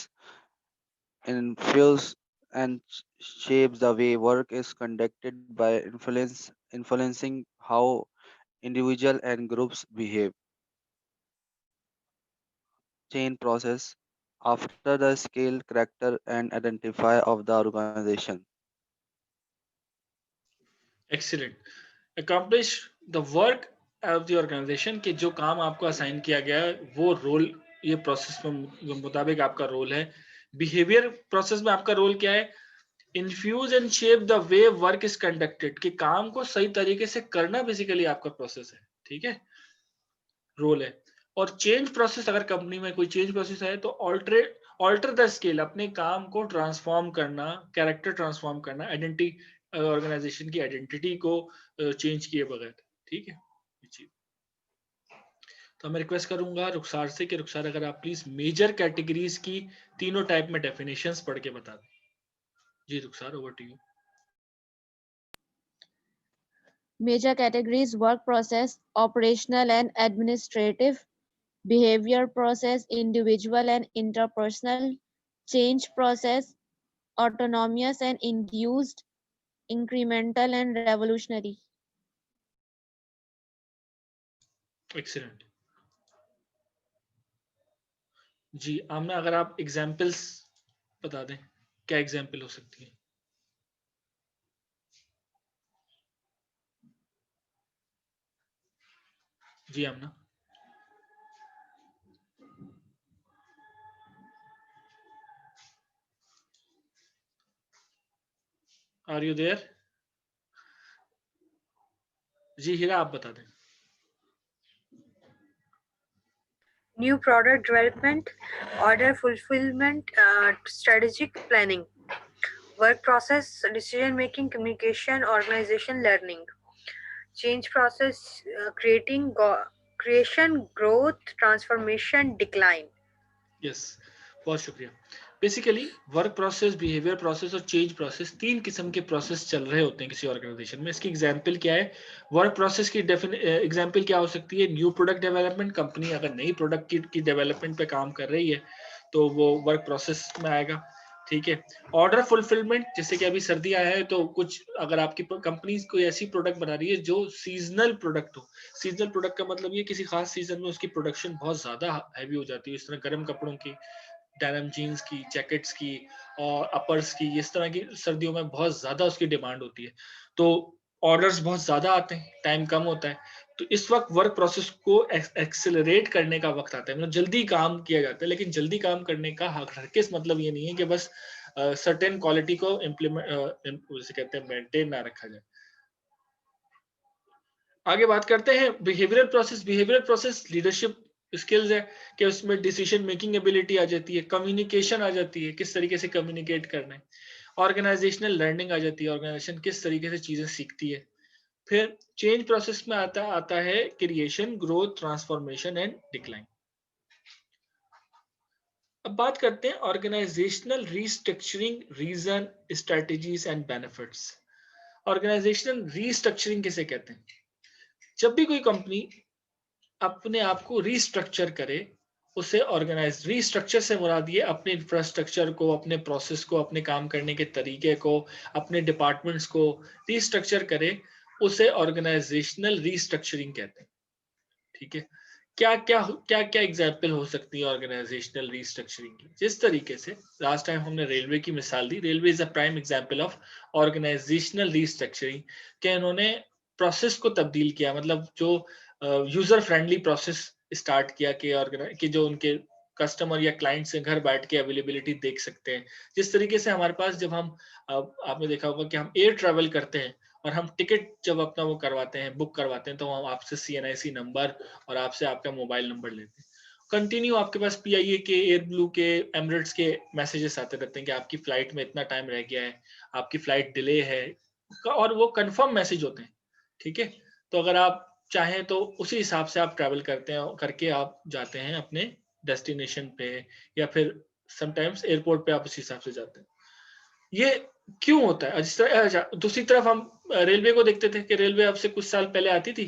[SPEAKER 3] influences and shapes the way work is conducted by influencing how individual and groups behave। Change process after the scale, character and identify of the organization।
[SPEAKER 1] Excellent. Accomplish the work of the organization, के जो काम आपको assign किया गया है वो role, ये process में मुताबिक आपका रोल है। बिहेवियर प्रोसेस में आपका रोल क्या है, infuse and shape the way work is conducted, कि काम को सही तरीके से करना बेसिकली आपका प्रोसेस है। ठीक है, रोल है। और चेंज प्रोसेस, अगर कंपनी में कोई चेंज प्रोसेस है तो ऑल्टर द स्केल, अपने काम को ट्रांसफॉर्म करना, कैरेक्टर ट्रांसफॉर्म करना, आइडेंटिटी, ऑर्गेनाइजेशन की आइडेंटिटी को चेंज किए बगैर। ठीक है जी। तो मैं रिक्वेस्ट करूंगा रुखसार से कि रुखसार अगर आप प्लीज मेजर कैटेगरीज की तीनों टाइप में डेफिनेशंस पढ़ के बता दें। जी Rukhsar, over to you.
[SPEAKER 5] Major categories: work process, operational and administrative; behavior process, individual and interpersonal; change process, autonomous and induced; incremental and revolutionary।
[SPEAKER 1] Excellent जी। आमना, अगर आप एग्जाम्पल्स बता दें, क्या एग्जाम्पल हो सकती है। जी आमना। Are you there. जी हीरा, आप बता दें।
[SPEAKER 2] New product development, order fulfillment, strategic planning. Work process, decision making, communication, organization, learning. Change process, creation, growth, transformation, decline.
[SPEAKER 1] Yes, बहुत शुक्रिया। Basically work process, behaviour process और चेंज प्रोसेस, 3 किस्म के process चल रहे होते हैं किसी ऑर्गेनाइजेशन में। इसकी एग्जांपल क्या है? वर्क प्रोसेस की एग्जांपल क्या हो सकती है? न्यू प्रोडक्ट डेवलपमेंट, कंपनी अगर नई प्रोडक्ट की डेवलपमेंट पे काम कर रही है तो वो वर्क प्रोसेस में आएगा, ठीक है। ऑर्डर फुलफिलमेंट, जैसे कि अभी सर्दियां हैं तो कुछ अगर आपकी कंपनी कोई ऐसी प्रोडक्ट बना रही है जो सीजनल प्रोडक्ट हो, सीजनल प्रोडक्ट का मतलब ये किसी खास सीजन में उसकी प्रोडक्शन बहुत ज्यादा हैवी हो जाती है, इस तरह गर्म कपड़ों की, डेनिम जीन्स की, जैकेट्स की और अपर्स की, इस तरह की सर्दियों में बहुत ज्यादा उसकी डिमांड होती है, तो ऑर्डर्स बहुत ज्यादा आते हैं, टाइम कम होता है, तो इस वक्त वर्क प्रोसेस को एक्सेलरेट करने का वक्त आता है, मतलब जल्दी काम किया जाता है। लेकिन जल्दी काम करने का हरगिज़ मतलब ये नहीं है कि बस सर्टेन क्वालिटी को इम्प्लीमेंट जैसे कहते हैं मेंटेन ना रखा जाए। आगे बात करते हैं behavioural process. Behavioural process leadership skills है कि उसमें डिसीजन मेकिंग एबिलिटी आ जाती है, कम्युनिकेशन आ जाती है, किस तरीके से कम्युनिकेट करना है, ऑर्गेनाइजेशनल लर्निंग आ जाती है, ऑर्गेनाइजेशन किस तरीके से चीजें सीखती है। फिर चेंज प्रोसेस में आता है creation, growth, transformation and decline. अब बात करते हैं organizational restructuring, reason, strategies and benefits. Organizational restructuring किसे कहते हैं? जब भी कोई कंपनी अपने आप को रीस्ट्रक्चर करे, उसे ऑर्गेनाइज, रीस्ट्रक्चर से मुराद ये अपने इंफ्रास्ट्रक्चर को, अपने प्रोसेस को, अपने काम करने के तरीके को, अपने डिपार्टमेंट्स को रीस्ट्रक्चर करे, उसे ऑर्गेनाइजेशनल रीस्ट्रक्चरिंग कहते हैं, ठीक है। क्या क्या क्या क्या एग्जाम्पल हो सकती है ऑर्गेनाइजेशनल रीस्ट्रक्चरिंग की? जिस तरीके से लास्ट टाइम हमने रेलवे की मिसाल दी, railway is a prime example of organisational restructuring के इन्होंने प्रोसेस को तब्दील किया, मतलब जो यूजर फ्रेंडली प्रोसेस स्टार्ट किया कि जो उनके कस्टमर या क्लाइंट से घर बैठ के अवेलेबिलिटी देख सकते हैं। जिस तरीके से हमारे पास जब हम आपने देखा होगा कि हम एयर ट्रैवल करते हैं और हम टिकट जब अपना वो करवाते हैं, बुक करवाते हैं, तो हम आपसे CNIC नंबर और आपसे आपका मोबाइल नंबर लेते हैं। कंटिन्यू आपके पास PIA के, एयर ब्लू के, एमिरेट्स के मैसेजेस आते रहते हैं कि आपकी फ्लाइट में इतना टाइम रह गया है, आपकी फ्लाइट डिले है, और वो कंफर्म मैसेज होते हैं, ठीक है। तो अगर आप चाहें तो उसी हिसाब से आप ट्रैवल करते हैं, करके आप जाते हैं अपने डेस्टिनेशन पे, या फिर समटाइम्स एयरपोर्ट पे आप उसी हिसाब से जाते हैं। ये क्यों होता है? जिस तरह दूसरी तरफ हम रेलवे को देखते थे कि रेलवे अब से कुछ साल पहले आती थी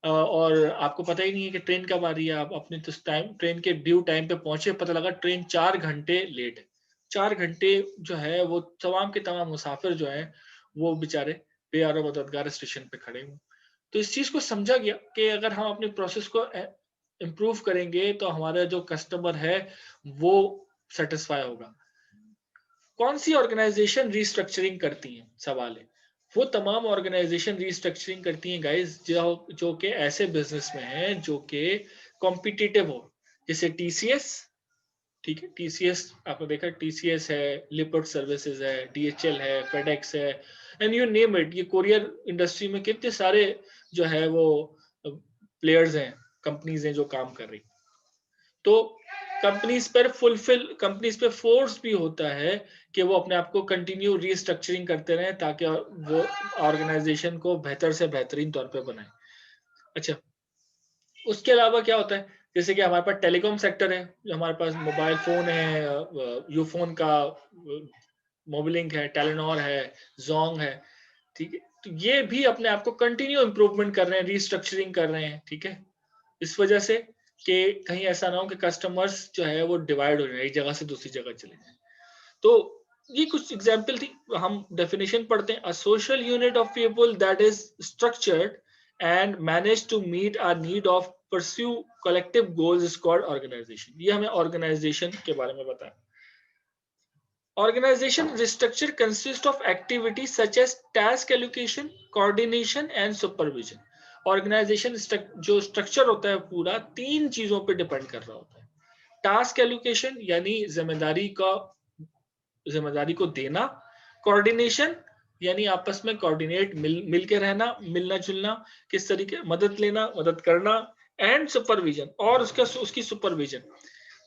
[SPEAKER 1] और आपको पता ही नहीं है कि ट्रेन कब आ रही है, आप अपने टाइम ट्रेन के ड्यू टाइम पे पहुंचे, पता लगा ट्रेन 4 घंटे लेट है। 4 घंटे जो है वो तमाम के तमाम मुसाफिर जो है वो बेचारे बेयारो मददगार स्टेशन पे खड़े हुए। तो इस चीज को समझा गया कि अगर हम अपने प्रोसेस को इम्प्रूव करेंगे तो हमारा जो कस्टमर है वो सेटिस्फाई होगा। कौन सी ऑर्गेनाइजेशन रीस्ट्रक्चरिंग करती है? सवाल है। वो तमाम ऑर्गेनाइजेशन रीस्ट्रक्चरिंग करती हैं गाइस जो कि ऐसे बिजनेस में हैं जो कि कॉम्पिटिटिव हो, जैसे TCS, ठीक है। TCS आपने देखा, TCS है, लिपर्ड सर्विसेज है, DHL है, FedEx है, एंड यू नेम इट। ये कोरियर इंडस्ट्री में कितने सारे जो है वो प्लेयर्स हैं, कंपनीज हैं जो काम कर रही। तो कंपनीज पे फोर्स भी होता है कि वो अपने आप को कंटिन्यू रीस्ट्रक्चरिंग करते रहें ताकि वो ऑर्गेनाइजेशन को बेहतर से बेहतरीन तौर पे बनाए। अच्छा, उसके अलावा क्या होता है? जैसे कि हमारे पास टेलीकॉम सेक्टर है, जो हमारे पास मोबाइल फोन है, यूफोन का मोबिलिंक है, टेलीनॉर है, जोंग है, ठीक है। तो ये भी अपने आप को कंटिन्यू इंप्रूवमेंट कर रहे हैं, रीस्ट्रक्चरिंग कर रहे हैं, ठीक है। इस वजह से कि कहीं ऐसा ना हो कि कस्टमर्स जो है वो डिवाइड हो जाए, एक जगह से दूसरी जगह चले जाए। तो ये कुछ एग्जाम्पल थी। हम डेफिनेशन पढ़ते हैं। A social unit of people that is structured and manage to meet our need of pursue collective goals is called organization. ये हमें ऑर्गेनाइजेशन के बारे में बताया। Organization restructure consists of activities such as task allocation, coordination and supervision. Organization जो structure होता है पूरा 3 चीजों पे डिपेंड कर रहा होता है। टास्क एलोकेशन यानी जिम्मेदारी को देना, कोऑर्डिनेशन यानी आपस में कोऑर्डिनेट मिल के रहना, मिलना जुलना, किस तरीके मदद लेना, मदद करना, एंड सुपरविजन और उसकी सुपरविजन।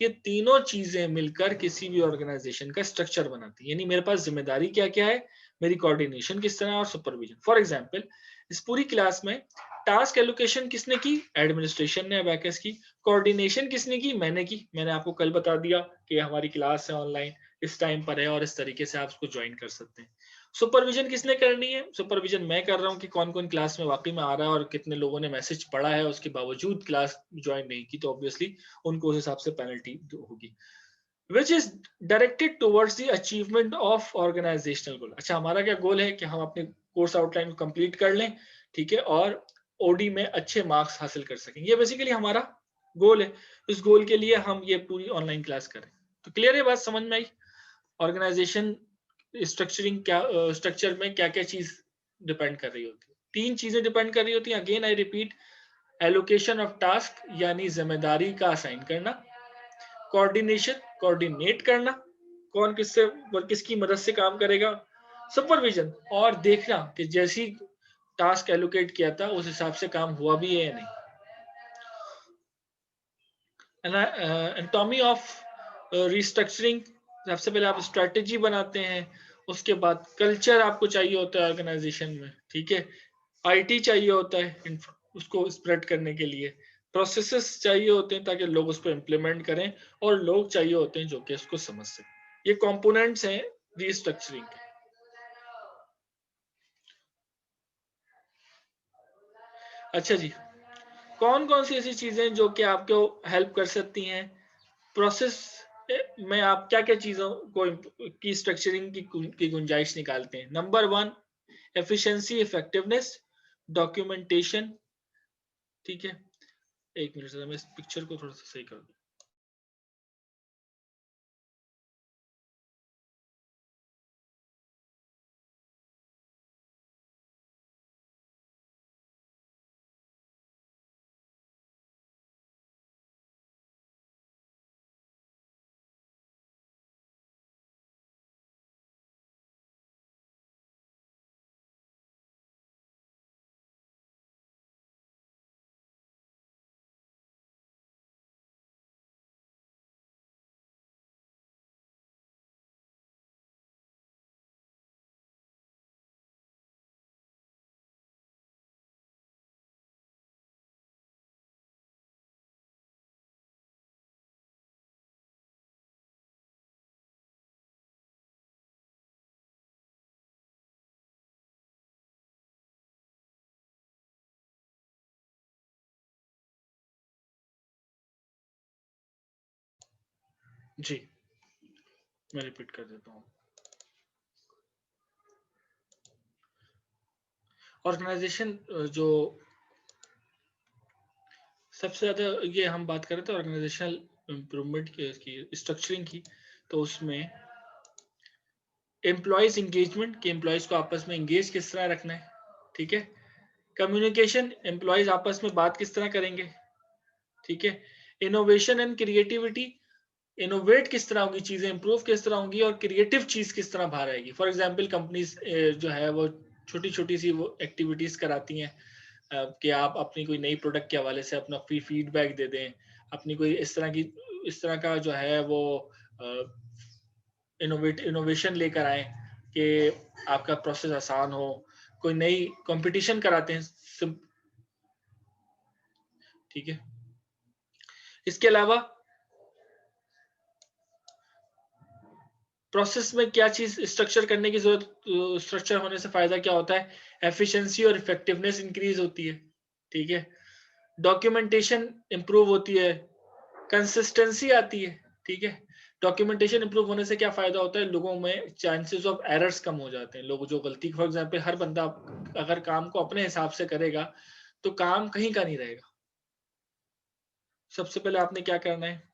[SPEAKER 1] ये तीनों चीजें मिलकर किसी भी ऑर्गेनाइजेशन का स्ट्रक्चर बनाती है। यानी मेरे पास जिम्मेदारी क्या क्या है, मेरी कोऑर्डिनेशन किस तरह और सुपरविजन। फॉर एग्जांपल, इस पूरी क्लास में टास्क एलोकेशन किसने की? एडमिनिस्ट्रेशन ने, अबैकस की। कोऑर्डिनेशन किसने की? मैंने की। मैंने आपको कल बता दिया कि हमारी क्लास है ऑनलाइन, इस टाइम पर है और इस तरीके से आप उसको ज्वाइन कर सकते हैं। सुपरविजन किसने करनी है? सुपरविजन मैं कर रहा हूँ कि कौन कौन क्लास में वाकई में आ रहा है और कितने लोगों ने मैसेज पढ़ा है उसके बावजूद क्लास ज्वाइन नहीं की, तो ऑब्वियसली उनको उस हिसाब से पेनल्टी होगी। Which is directed towards the achievement of organisational goal. अच्छा, हमारा क्या गोल है कि हम अपने कोर्स आउटलाइन को कंप्लीट कर लें, ठीक है, और ओडी में अच्छे मार्क्स हासिल कर सकें। ये बेसिकली हमारा गोल है। इस गोल के लिए हम ये पूरी ऑनलाइन क्लास करें। तो क्लियर है बात, समझ में आई? ऑर्गेनाइजेशन स्ट्रक्चरिंग क्या, स्ट्रक्चर में क्या क्या चीज डिपेंड कर रही होती है? 3 चीजें डिपेंड कर रही होती हैं। Again I repeat, allocation of task यानी जिम्मेदारी का असाइन करना, कोऑर्डिनेशन कोऑर्डिनेट करना, कौन किससे किसकी मदद से काम करेगा, सुपरविजन और देखना कि जैसी टास्क एलोकेट किया था उस हिसाब से काम हुआ भी है या नहीं। एनाटॉमी ऑफ रिस्ट्रक्चरिंग, सबसे पहले आप स्ट्रेटेजी बनाते हैं, उसके बाद कल्चर आपको चाहिए होता है ऑर्गेनाइजेशन में, ठीक है, आईटी चाहिए होता है उसको स्प्रेड करने के लिए, प्रोसेसेस चाहिए होते हैं ताकि लोग उसको इम्प्लीमेंट करें, और लोग चाहिए होते हैं जो कि उसको समझ सकें। ये कंपोनेंट्स हैं रिस्ट्रक्चरिंग के। अच्छा जी, कौन कौन सी ऐसी चीजें जो कि आपको हेल्प कर सकती हैं प्रोसेस में? आप क्या क्या चीजों को की स्ट्रक्चरिंग की गुंजाइश निकालते हैं? नंबर 1, एफिशिएंसी, इफेक्टिवनेस, डॉक्यूमेंटेशन, ठीक है। एक मिनट से मैं इस पिक्चर को थोड़ा सा सही कर दूं। जी, मैं रिपीट कर देता हूँ। ऑर्गेनाइजेशन जो सबसे ज्यादा, ये हम बात कर रहे थे ऑर्गेनाइजेशनल इम्प्रूवमेंट की स्ट्रक्चरिंग की, तो उसमें एम्प्लॉयज इंगेजमेंट, कि एम्प्लॉयज को आपस में इंगेज किस तरह रखना है, ठीक है। कम्युनिकेशन, एम्प्लॉयज आपस में बात किस तरह करेंगे, ठीक है। इनोवेशन एंड क्रिएटिविटी, इनोवेट किस तरह होगी, चीजें इंप्रूव किस तरह होंगी, और क्रिएटिव चीज किस तरह बाहर आएगी। फॉर एग्जांपल कंपनीज जो है वो छोटी छोटी सी वो एक्टिविटीज कराती हैं कि आप अपनी कोई नई प्रोडक्ट के हवाले से अपना फ्री फीडबैक दे दें, अपनी कोई इस तरह का जो है वो इनोवेशन लेकर आए कि आपका प्रोसेस आसान हो। कोई नई कंपटीशन कराते हैं, ठीक है। इसके अलावा प्रोसेस में क्या चीज स्ट्रक्चर करने की जरूरत, स्ट्रक्चर होने से फायदा क्या होता है? एफिशिएंसी और इफेक्टिवनेस इंक्रीज होती है, ठीक है। डॉक्यूमेंटेशन इंप्रूव होती है, कंसिस्टेंसी आती है, ठीक है। डॉक्यूमेंटेशन इंप्रूव होने से क्या फायदा होता है? लोगों में चांसेस ऑफ एरर्स कम हो जाते हैं। लोग जो गलती, फॉर एग्जांपल हर बंदा अगर काम को अपने हिसाब से करेगा तो काम कहीं का नहीं रहेगा। सबसे पहले आपने क्या करना है?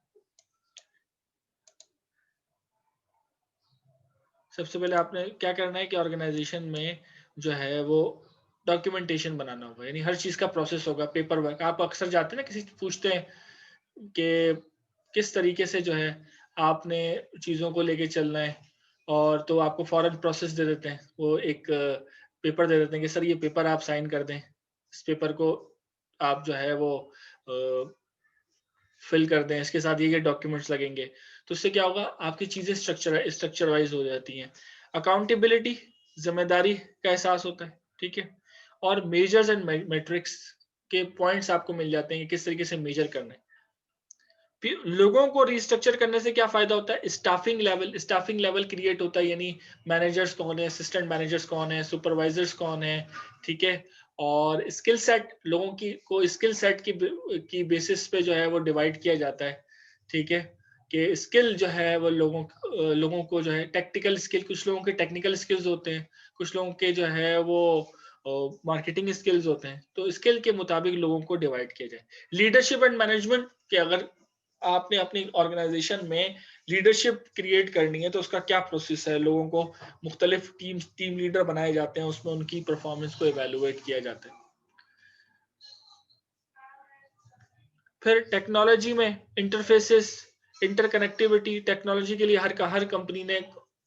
[SPEAKER 1] सबसे पहले आपने क्या करना है कि ऑर्गेनाइजेशन में जो है वो डॉक्यूमेंटेशन बनाना होगा, यानी हर चीज का प्रोसेस होगा, पेपर वर्क। आप अक्सर जाते हैं ना, किसी से पूछते हैं कि किस तरीके से जो है आपने चीजों को लेके चलना है, और तो आपको फॉरन प्रोसेस दे देते हैं, वो एक पेपर दे देते हैं कि सर ये पेपर आप साइन कर दें, इस पेपर को आप जो है वो फिल कर दें, इसके साथ ये डॉक्यूमेंट्स लगेंगे। तो उससे क्या होगा? आपकी चीजें स्ट्रक्चर वाइज हो जाती हैं। अकाउंटेबिलिटी, जिम्मेदारी का एहसास होता है, ठीक है। और मेजर्स एंड मेट्रिक्स के पॉइंट्स आपको मिल जाते हैं कि किस तरीके से मेजर करना है। लोगों को रिस्ट्रक्चर करने से क्या फायदा होता है? स्टाफिंग लेवल क्रिएट होता है, यानी मैनेजर्स कौन है, असिस्टेंट मैनेजर्स कौन है, सुपरवाइजर्स कौन है, ठीक है। और स्किल सेट, लोगों को स्किल सेट की बेसिस पे जो है वो डिवाइड किया जाता है, ठीक है। कि स्किल जो है वो लोगों को जो है टेक्निकल स्किल, कुछ लोगों के टेक्निकल स्किल्स होते हैं, कुछ लोगों के जो है वो मार्केटिंग स्किल्स होते हैं, तो स्किल के मुताबिक लोगों को डिवाइड किया जाए। लीडरशिप एंड मैनेजमेंट के, अगर आपने अपनी ऑर्गेनाइजेशन में लीडरशिप क्रिएट करनी है तो उसका क्या प्रोसेस है? लोगों को मुख्तलिफ टीम लीडर बनाए जाते हैं, उसमें उनकी परफॉर्मेंस को इवेलुएट किया जाता है। फिर टेक्नोलॉजी में इंटरफेसेस, इंटरकनेक्टिविटी, टेक्नोलॉजी के लिए हर कंपनी ने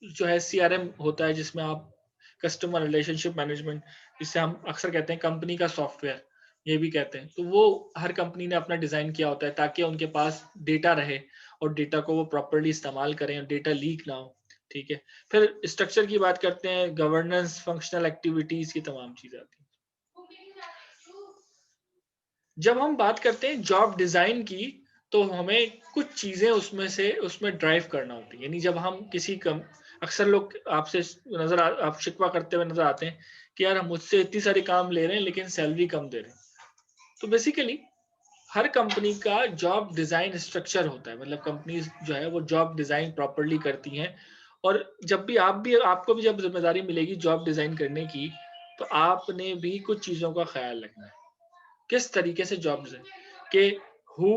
[SPEAKER 1] जो है CRM होता है, जिसमें आप कस्टमर रिलेशनशिप मैनेजमेंट, जिसे हम अक्सर कहते हैं कंपनी का सॉफ्टवेयर, ये भी कहते हैं, तो वो हर कंपनी ने अपना डिजाइन किया होता है ताकि उनके पास डेटा रहे और डेटा को वो प्रॉपर्ली इस्तेमाल करें और डेटा लीक ना हो, ठीक है। फिर स्ट्रक्चर की बात करते हैं, गवर्नेंस, फंक्शनल एक्टिविटीज की तमाम चीजें आती हैं। जब हम बात करते हैं जॉब डिजाइन की, तो हमें कुछ चीजें उसमें ड्राइव करना होती है। यानी जब हम अक्सर लोग आपसे आप शिकवा करते हुए नजर आते हैं कि यार हम मुझसे इतनी सारी काम ले रहे हैं लेकिन सैलरी कम दे रहे हैं। तो बेसिकली हर कंपनी का जॉब डिजाइन स्ट्रक्चर होता है, मतलब कंपनी जो है वो जॉब डिजाइन प्रॉपर्ली करती हैं। और जब भी आपको भी जब जिम्मेदारी मिलेगी जॉब डिजाइन करने की, तो आपने भी कुछ चीजों का ख्याल रखना है। किस तरीके से जॉब डिजाइन के, who,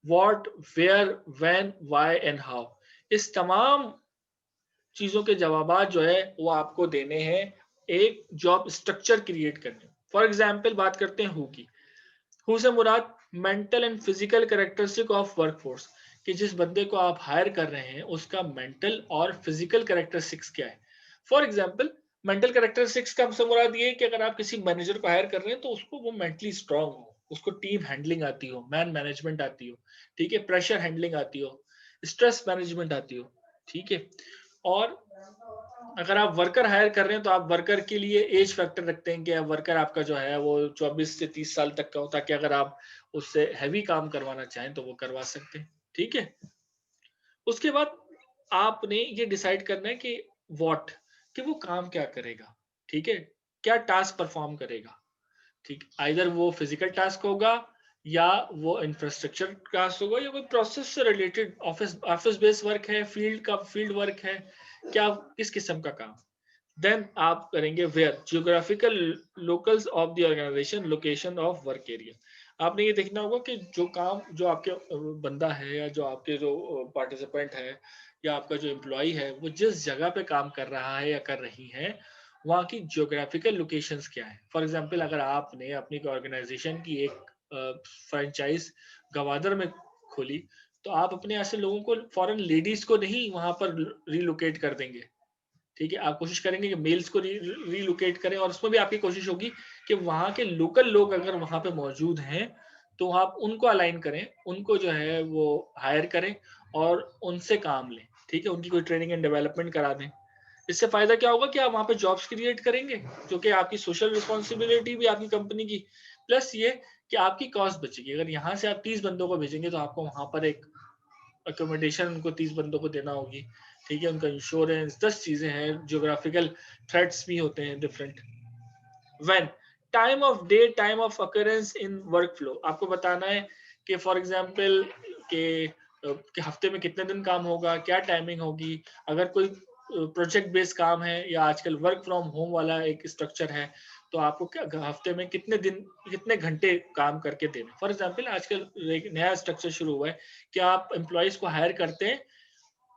[SPEAKER 1] what, where, when, why and how, इस तमाम चीजों के जवाबात जो है वो आपको देने हैं एक जॉब स्ट्रक्चर क्रिएट करने। फॉर एग्जाम्पल बात करते हैं हु की। हु से मुराद mental and physical characteristic of workforce, कि जिस बंदे को आप हायर कर रहे हैं उसका मेंटल और फिजिकल कैरेक्टरिस्टिक्स क्या है। फॉर एग्जाम्पल मेंटल कैरेक्टरिस्टिक्स का हमसे मुराद ये है कि अगर आप किसी मैनेजर को हायर कर रहे हैं तो उसको वो मेंटली स्ट्रांग हो, उसको टीम हैंडलिंग आती हो, मैन मैनेजमेंट आती हो, ठीक है, प्रेशर हैंडलिंग आती हो, स्ट्रेस मैनेजमेंट आती हो, ठीक है। और अगर आप वर्कर हायर कर रहे हैं तो आप वर्कर के लिए एज फैक्टर रखते हैं कि वर्कर आपका जो है वो 24 से 30 साल तक का हो, ताकि अगर आप उससे हैवी काम करवाना चाहें तो वो करवा सकते हैं, ठीक है। उसके बाद आपने ये डिसाइड करना है कि व्हाट, कि वो काम क्या करेगा, ठीक है, क्या टास्क परफॉर्म करेगा, ठीक। आइदर वो फिजिकल टास्क होगा या वो इंफ्रास्ट्रक्चर टास्क होगा या कोई प्रोसेस से रिलेटेड ऑफिस बेस्ड वर्क है, फील्ड वर्क है, क्या किस किस्म का काम। देन आप करेंगे where, geographical locals of the organization, location of work area. आपने ये देखना होगा कि जो काम जो आपके बंदा है या जो आपके जो पार्टिसिपेंट है या आपका जो एम्प्लॉय है वो जिस जगह पे काम कर रहा है या कर रही है वहाँ की जियोग्राफिकल लोकेशंस क्या है। फॉर एग्जांपल अगर आपने अपनी ऑर्गेनाइजेशन की एक फ्रेंचाइज गवादर में खोली तो आप अपने यहाँ से लोगों को, फॉरेन लेडीज को नहीं वहां पर रिलोकेट कर देंगे, ठीक है। आप कोशिश करेंगे कि मेल्स को रिलोकेट करें और उसमें भी आपकी कोशिश होगी कि वहां के लोकल लोग अगर वहां पे मौजूद हैं तो आप उनको अलाइन करें, उनको जो है वो हायर करें और उनसे काम लें, ठीक है, उनकी कोई ट्रेनिंग एंड डेवलपमेंट करा दें। इससे फायदा क्या होगा कि आप वहां पे जॉब्स क्रिएट करेंगे, जो कि आपकी सोशल रिस्पॉन्सिबिलिटी भी आपकी कंपनी की, प्लस ये कि आपकी कॉस्ट बचेगी। अगर यहाँ से आप 30 बंदों को भेजेंगे तो आपको वहां पर एक अकोमोडेशन उनको 30 बंदों को देना होगी, ठीक है, उनका इंश्योरेंस, 10 चीजें हैं, जियोग्राफिकल थ्रेट्स भी होते हैं different. When, time of day, time of occurrence in work flow, आपको बताना है कि फॉर एग्जांपल कि हफ्ते में कितने दिन काम होगा, क्या टाइमिंग होगी। अगर कोई प्रोजेक्ट बेस्ड काम है या आजकल वर्क फ्रॉम होम वाला एक स्ट्रक्चर है तो आपको क्या हफ्ते में कितने घंटे काम करके देने। फॉर एग्जांपल आजकल एक नया स्ट्रक्चर शुरू हुआ है कि आप एम्प्लॉयज को हायर करते हैं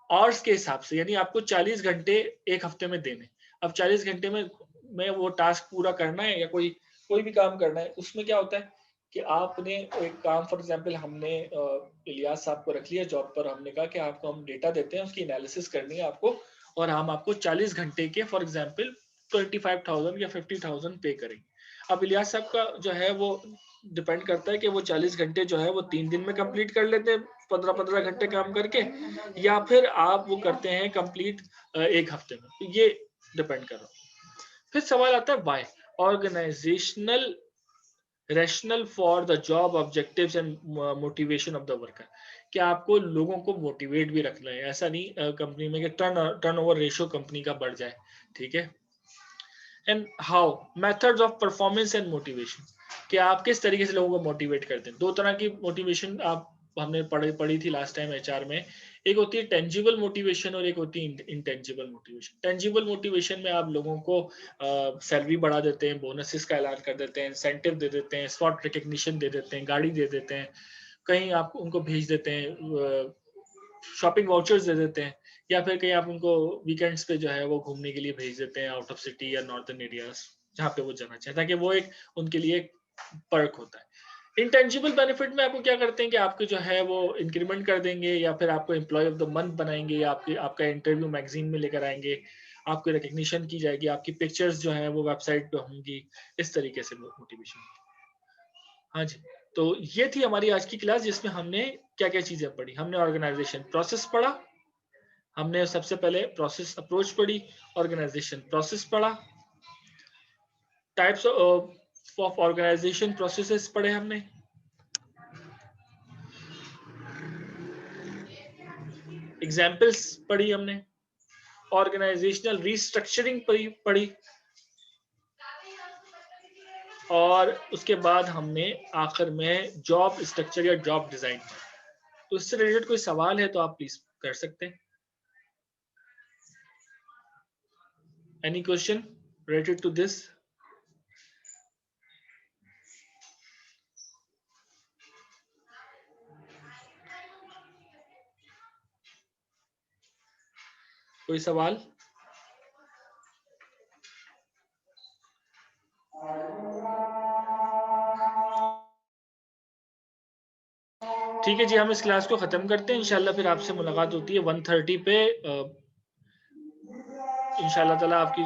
[SPEAKER 1] आवर्स के हिसाब से, यानी आपको 40 घंटे एक हफ्ते में देने। अब 40 घंटे में वो टास्क पूरा करना है या कोई भी काम करना है, उसमें क्या होता है कि आपने एक काम, फॉर एग्जांपल हमने इलियास साहब को रख लिया जॉब पर, हमने कहा कि आपको हम डेटा देते हैं, उसकी एनालिसिस करनी है आपको और हम आपको 40 घंटे के फॉर एग्जांपल 25,000 या 50,000 पे करेंगे। अब इलियास साहब का जो है वो डिपेंड करता है कि वो 40 घंटे जो है वो 3 दिन में कंप्लीट कर लेते हैं 15-15 घंटे काम करके, या फिर आप वो करते हैं कंप्लीट एक हफ्ते में, तो ये डिपेंड कर रहा है। फिर सवाल आता है why, organizational rational for the job objectives and motivation of the worker, कि आपको लोगों को मोटिवेट भी रखना है। ऐसा नहीं कंपनी में कि टर्नओवर रेशियो कंपनी का बढ़ जाए, ठीक है। And how methods of performance and motivation, कि आप किस तरीके से लोगों को मोटिवेट करते हैं। दो तरह की मोटिवेशन आप हमने पढ़ी थी लास्ट टाइम एचआर में। एक होती है टेंजिबल मोटिवेशन और एक होती है इंटेंजिबल मोटिवेशन। टेंजिबल मोटिवेशन में आप लोगों को सैलरी बढ़ा देते हैं, बोनसेस का ऐलान कर देते हैं, इंसेंटिव दे देते हैं, स्पॉट रिकग्निशन दे देते हैं, गाड़ी दे देते हैं, कहीं आप उनको भेज देते हैं, शॉपिंग वाउचर्स दे देते हैं, या फिर कहीं आप उनको वीकेंड्स पे जो है वो घूमने के लिए भेज देते हैं आउट ऑफ सिटी या नॉर्थर्न एरियाज जहाँ पे वो जाना चाहे, ताकि वो एक उनके लिए एक पर्क होता है। इंटेंजिबल बेनिफिट में आपको क्या करते हैं कि आपके जो है वो इंक्रीमेंट कर देंगे, या फिर आपको एम्प्लॉय ऑफ द मंथ बनाएंगे, या आपका इंटरव्यू मैगजीन में लेकर आएंगे, आपकी रिकग्निशन की जाएगी, आपकी पिक्चर्स जो है वो वेबसाइट पे होंगी। इस तरीके से मोटिवेशन। हाँ जी, तो ये थी हमारी आज की क्लास, जिसमें हमने क्या क्या चीजें पढ़ी। हमने ऑर्गेनाइजेशन प्रोसेस पढ़ा, हमने सबसे पहले प्रोसेस अप्रोच पढ़ी, ऑर्गेनाइजेशन प्रोसेस पढ़ा, टाइप्स ऑफ ऑर्गेनाइजेशन प्रोसेसेस पढ़े हमने, एग्जाम्पल्स पढ़ी हमने, ऑर्गेनाइजेशनल रीस्ट्रक्चरिंग पढ़ी, और उसके बाद हमने आखिर में जॉब स्ट्रक्चर या जॉब डिजाइन पढ़ा। तो इससे रिलेटेड कोई सवाल है तो आप प्लीज कर सकते हैं। Any question related to this? कोई सवाल? ठीक है जी, हम इस क्लास को खत्म करते हैं। इंशाल्लाह फिर आपसे मुलाकात होती है 1:30 पे। इंशाल्लाह ताला आपकी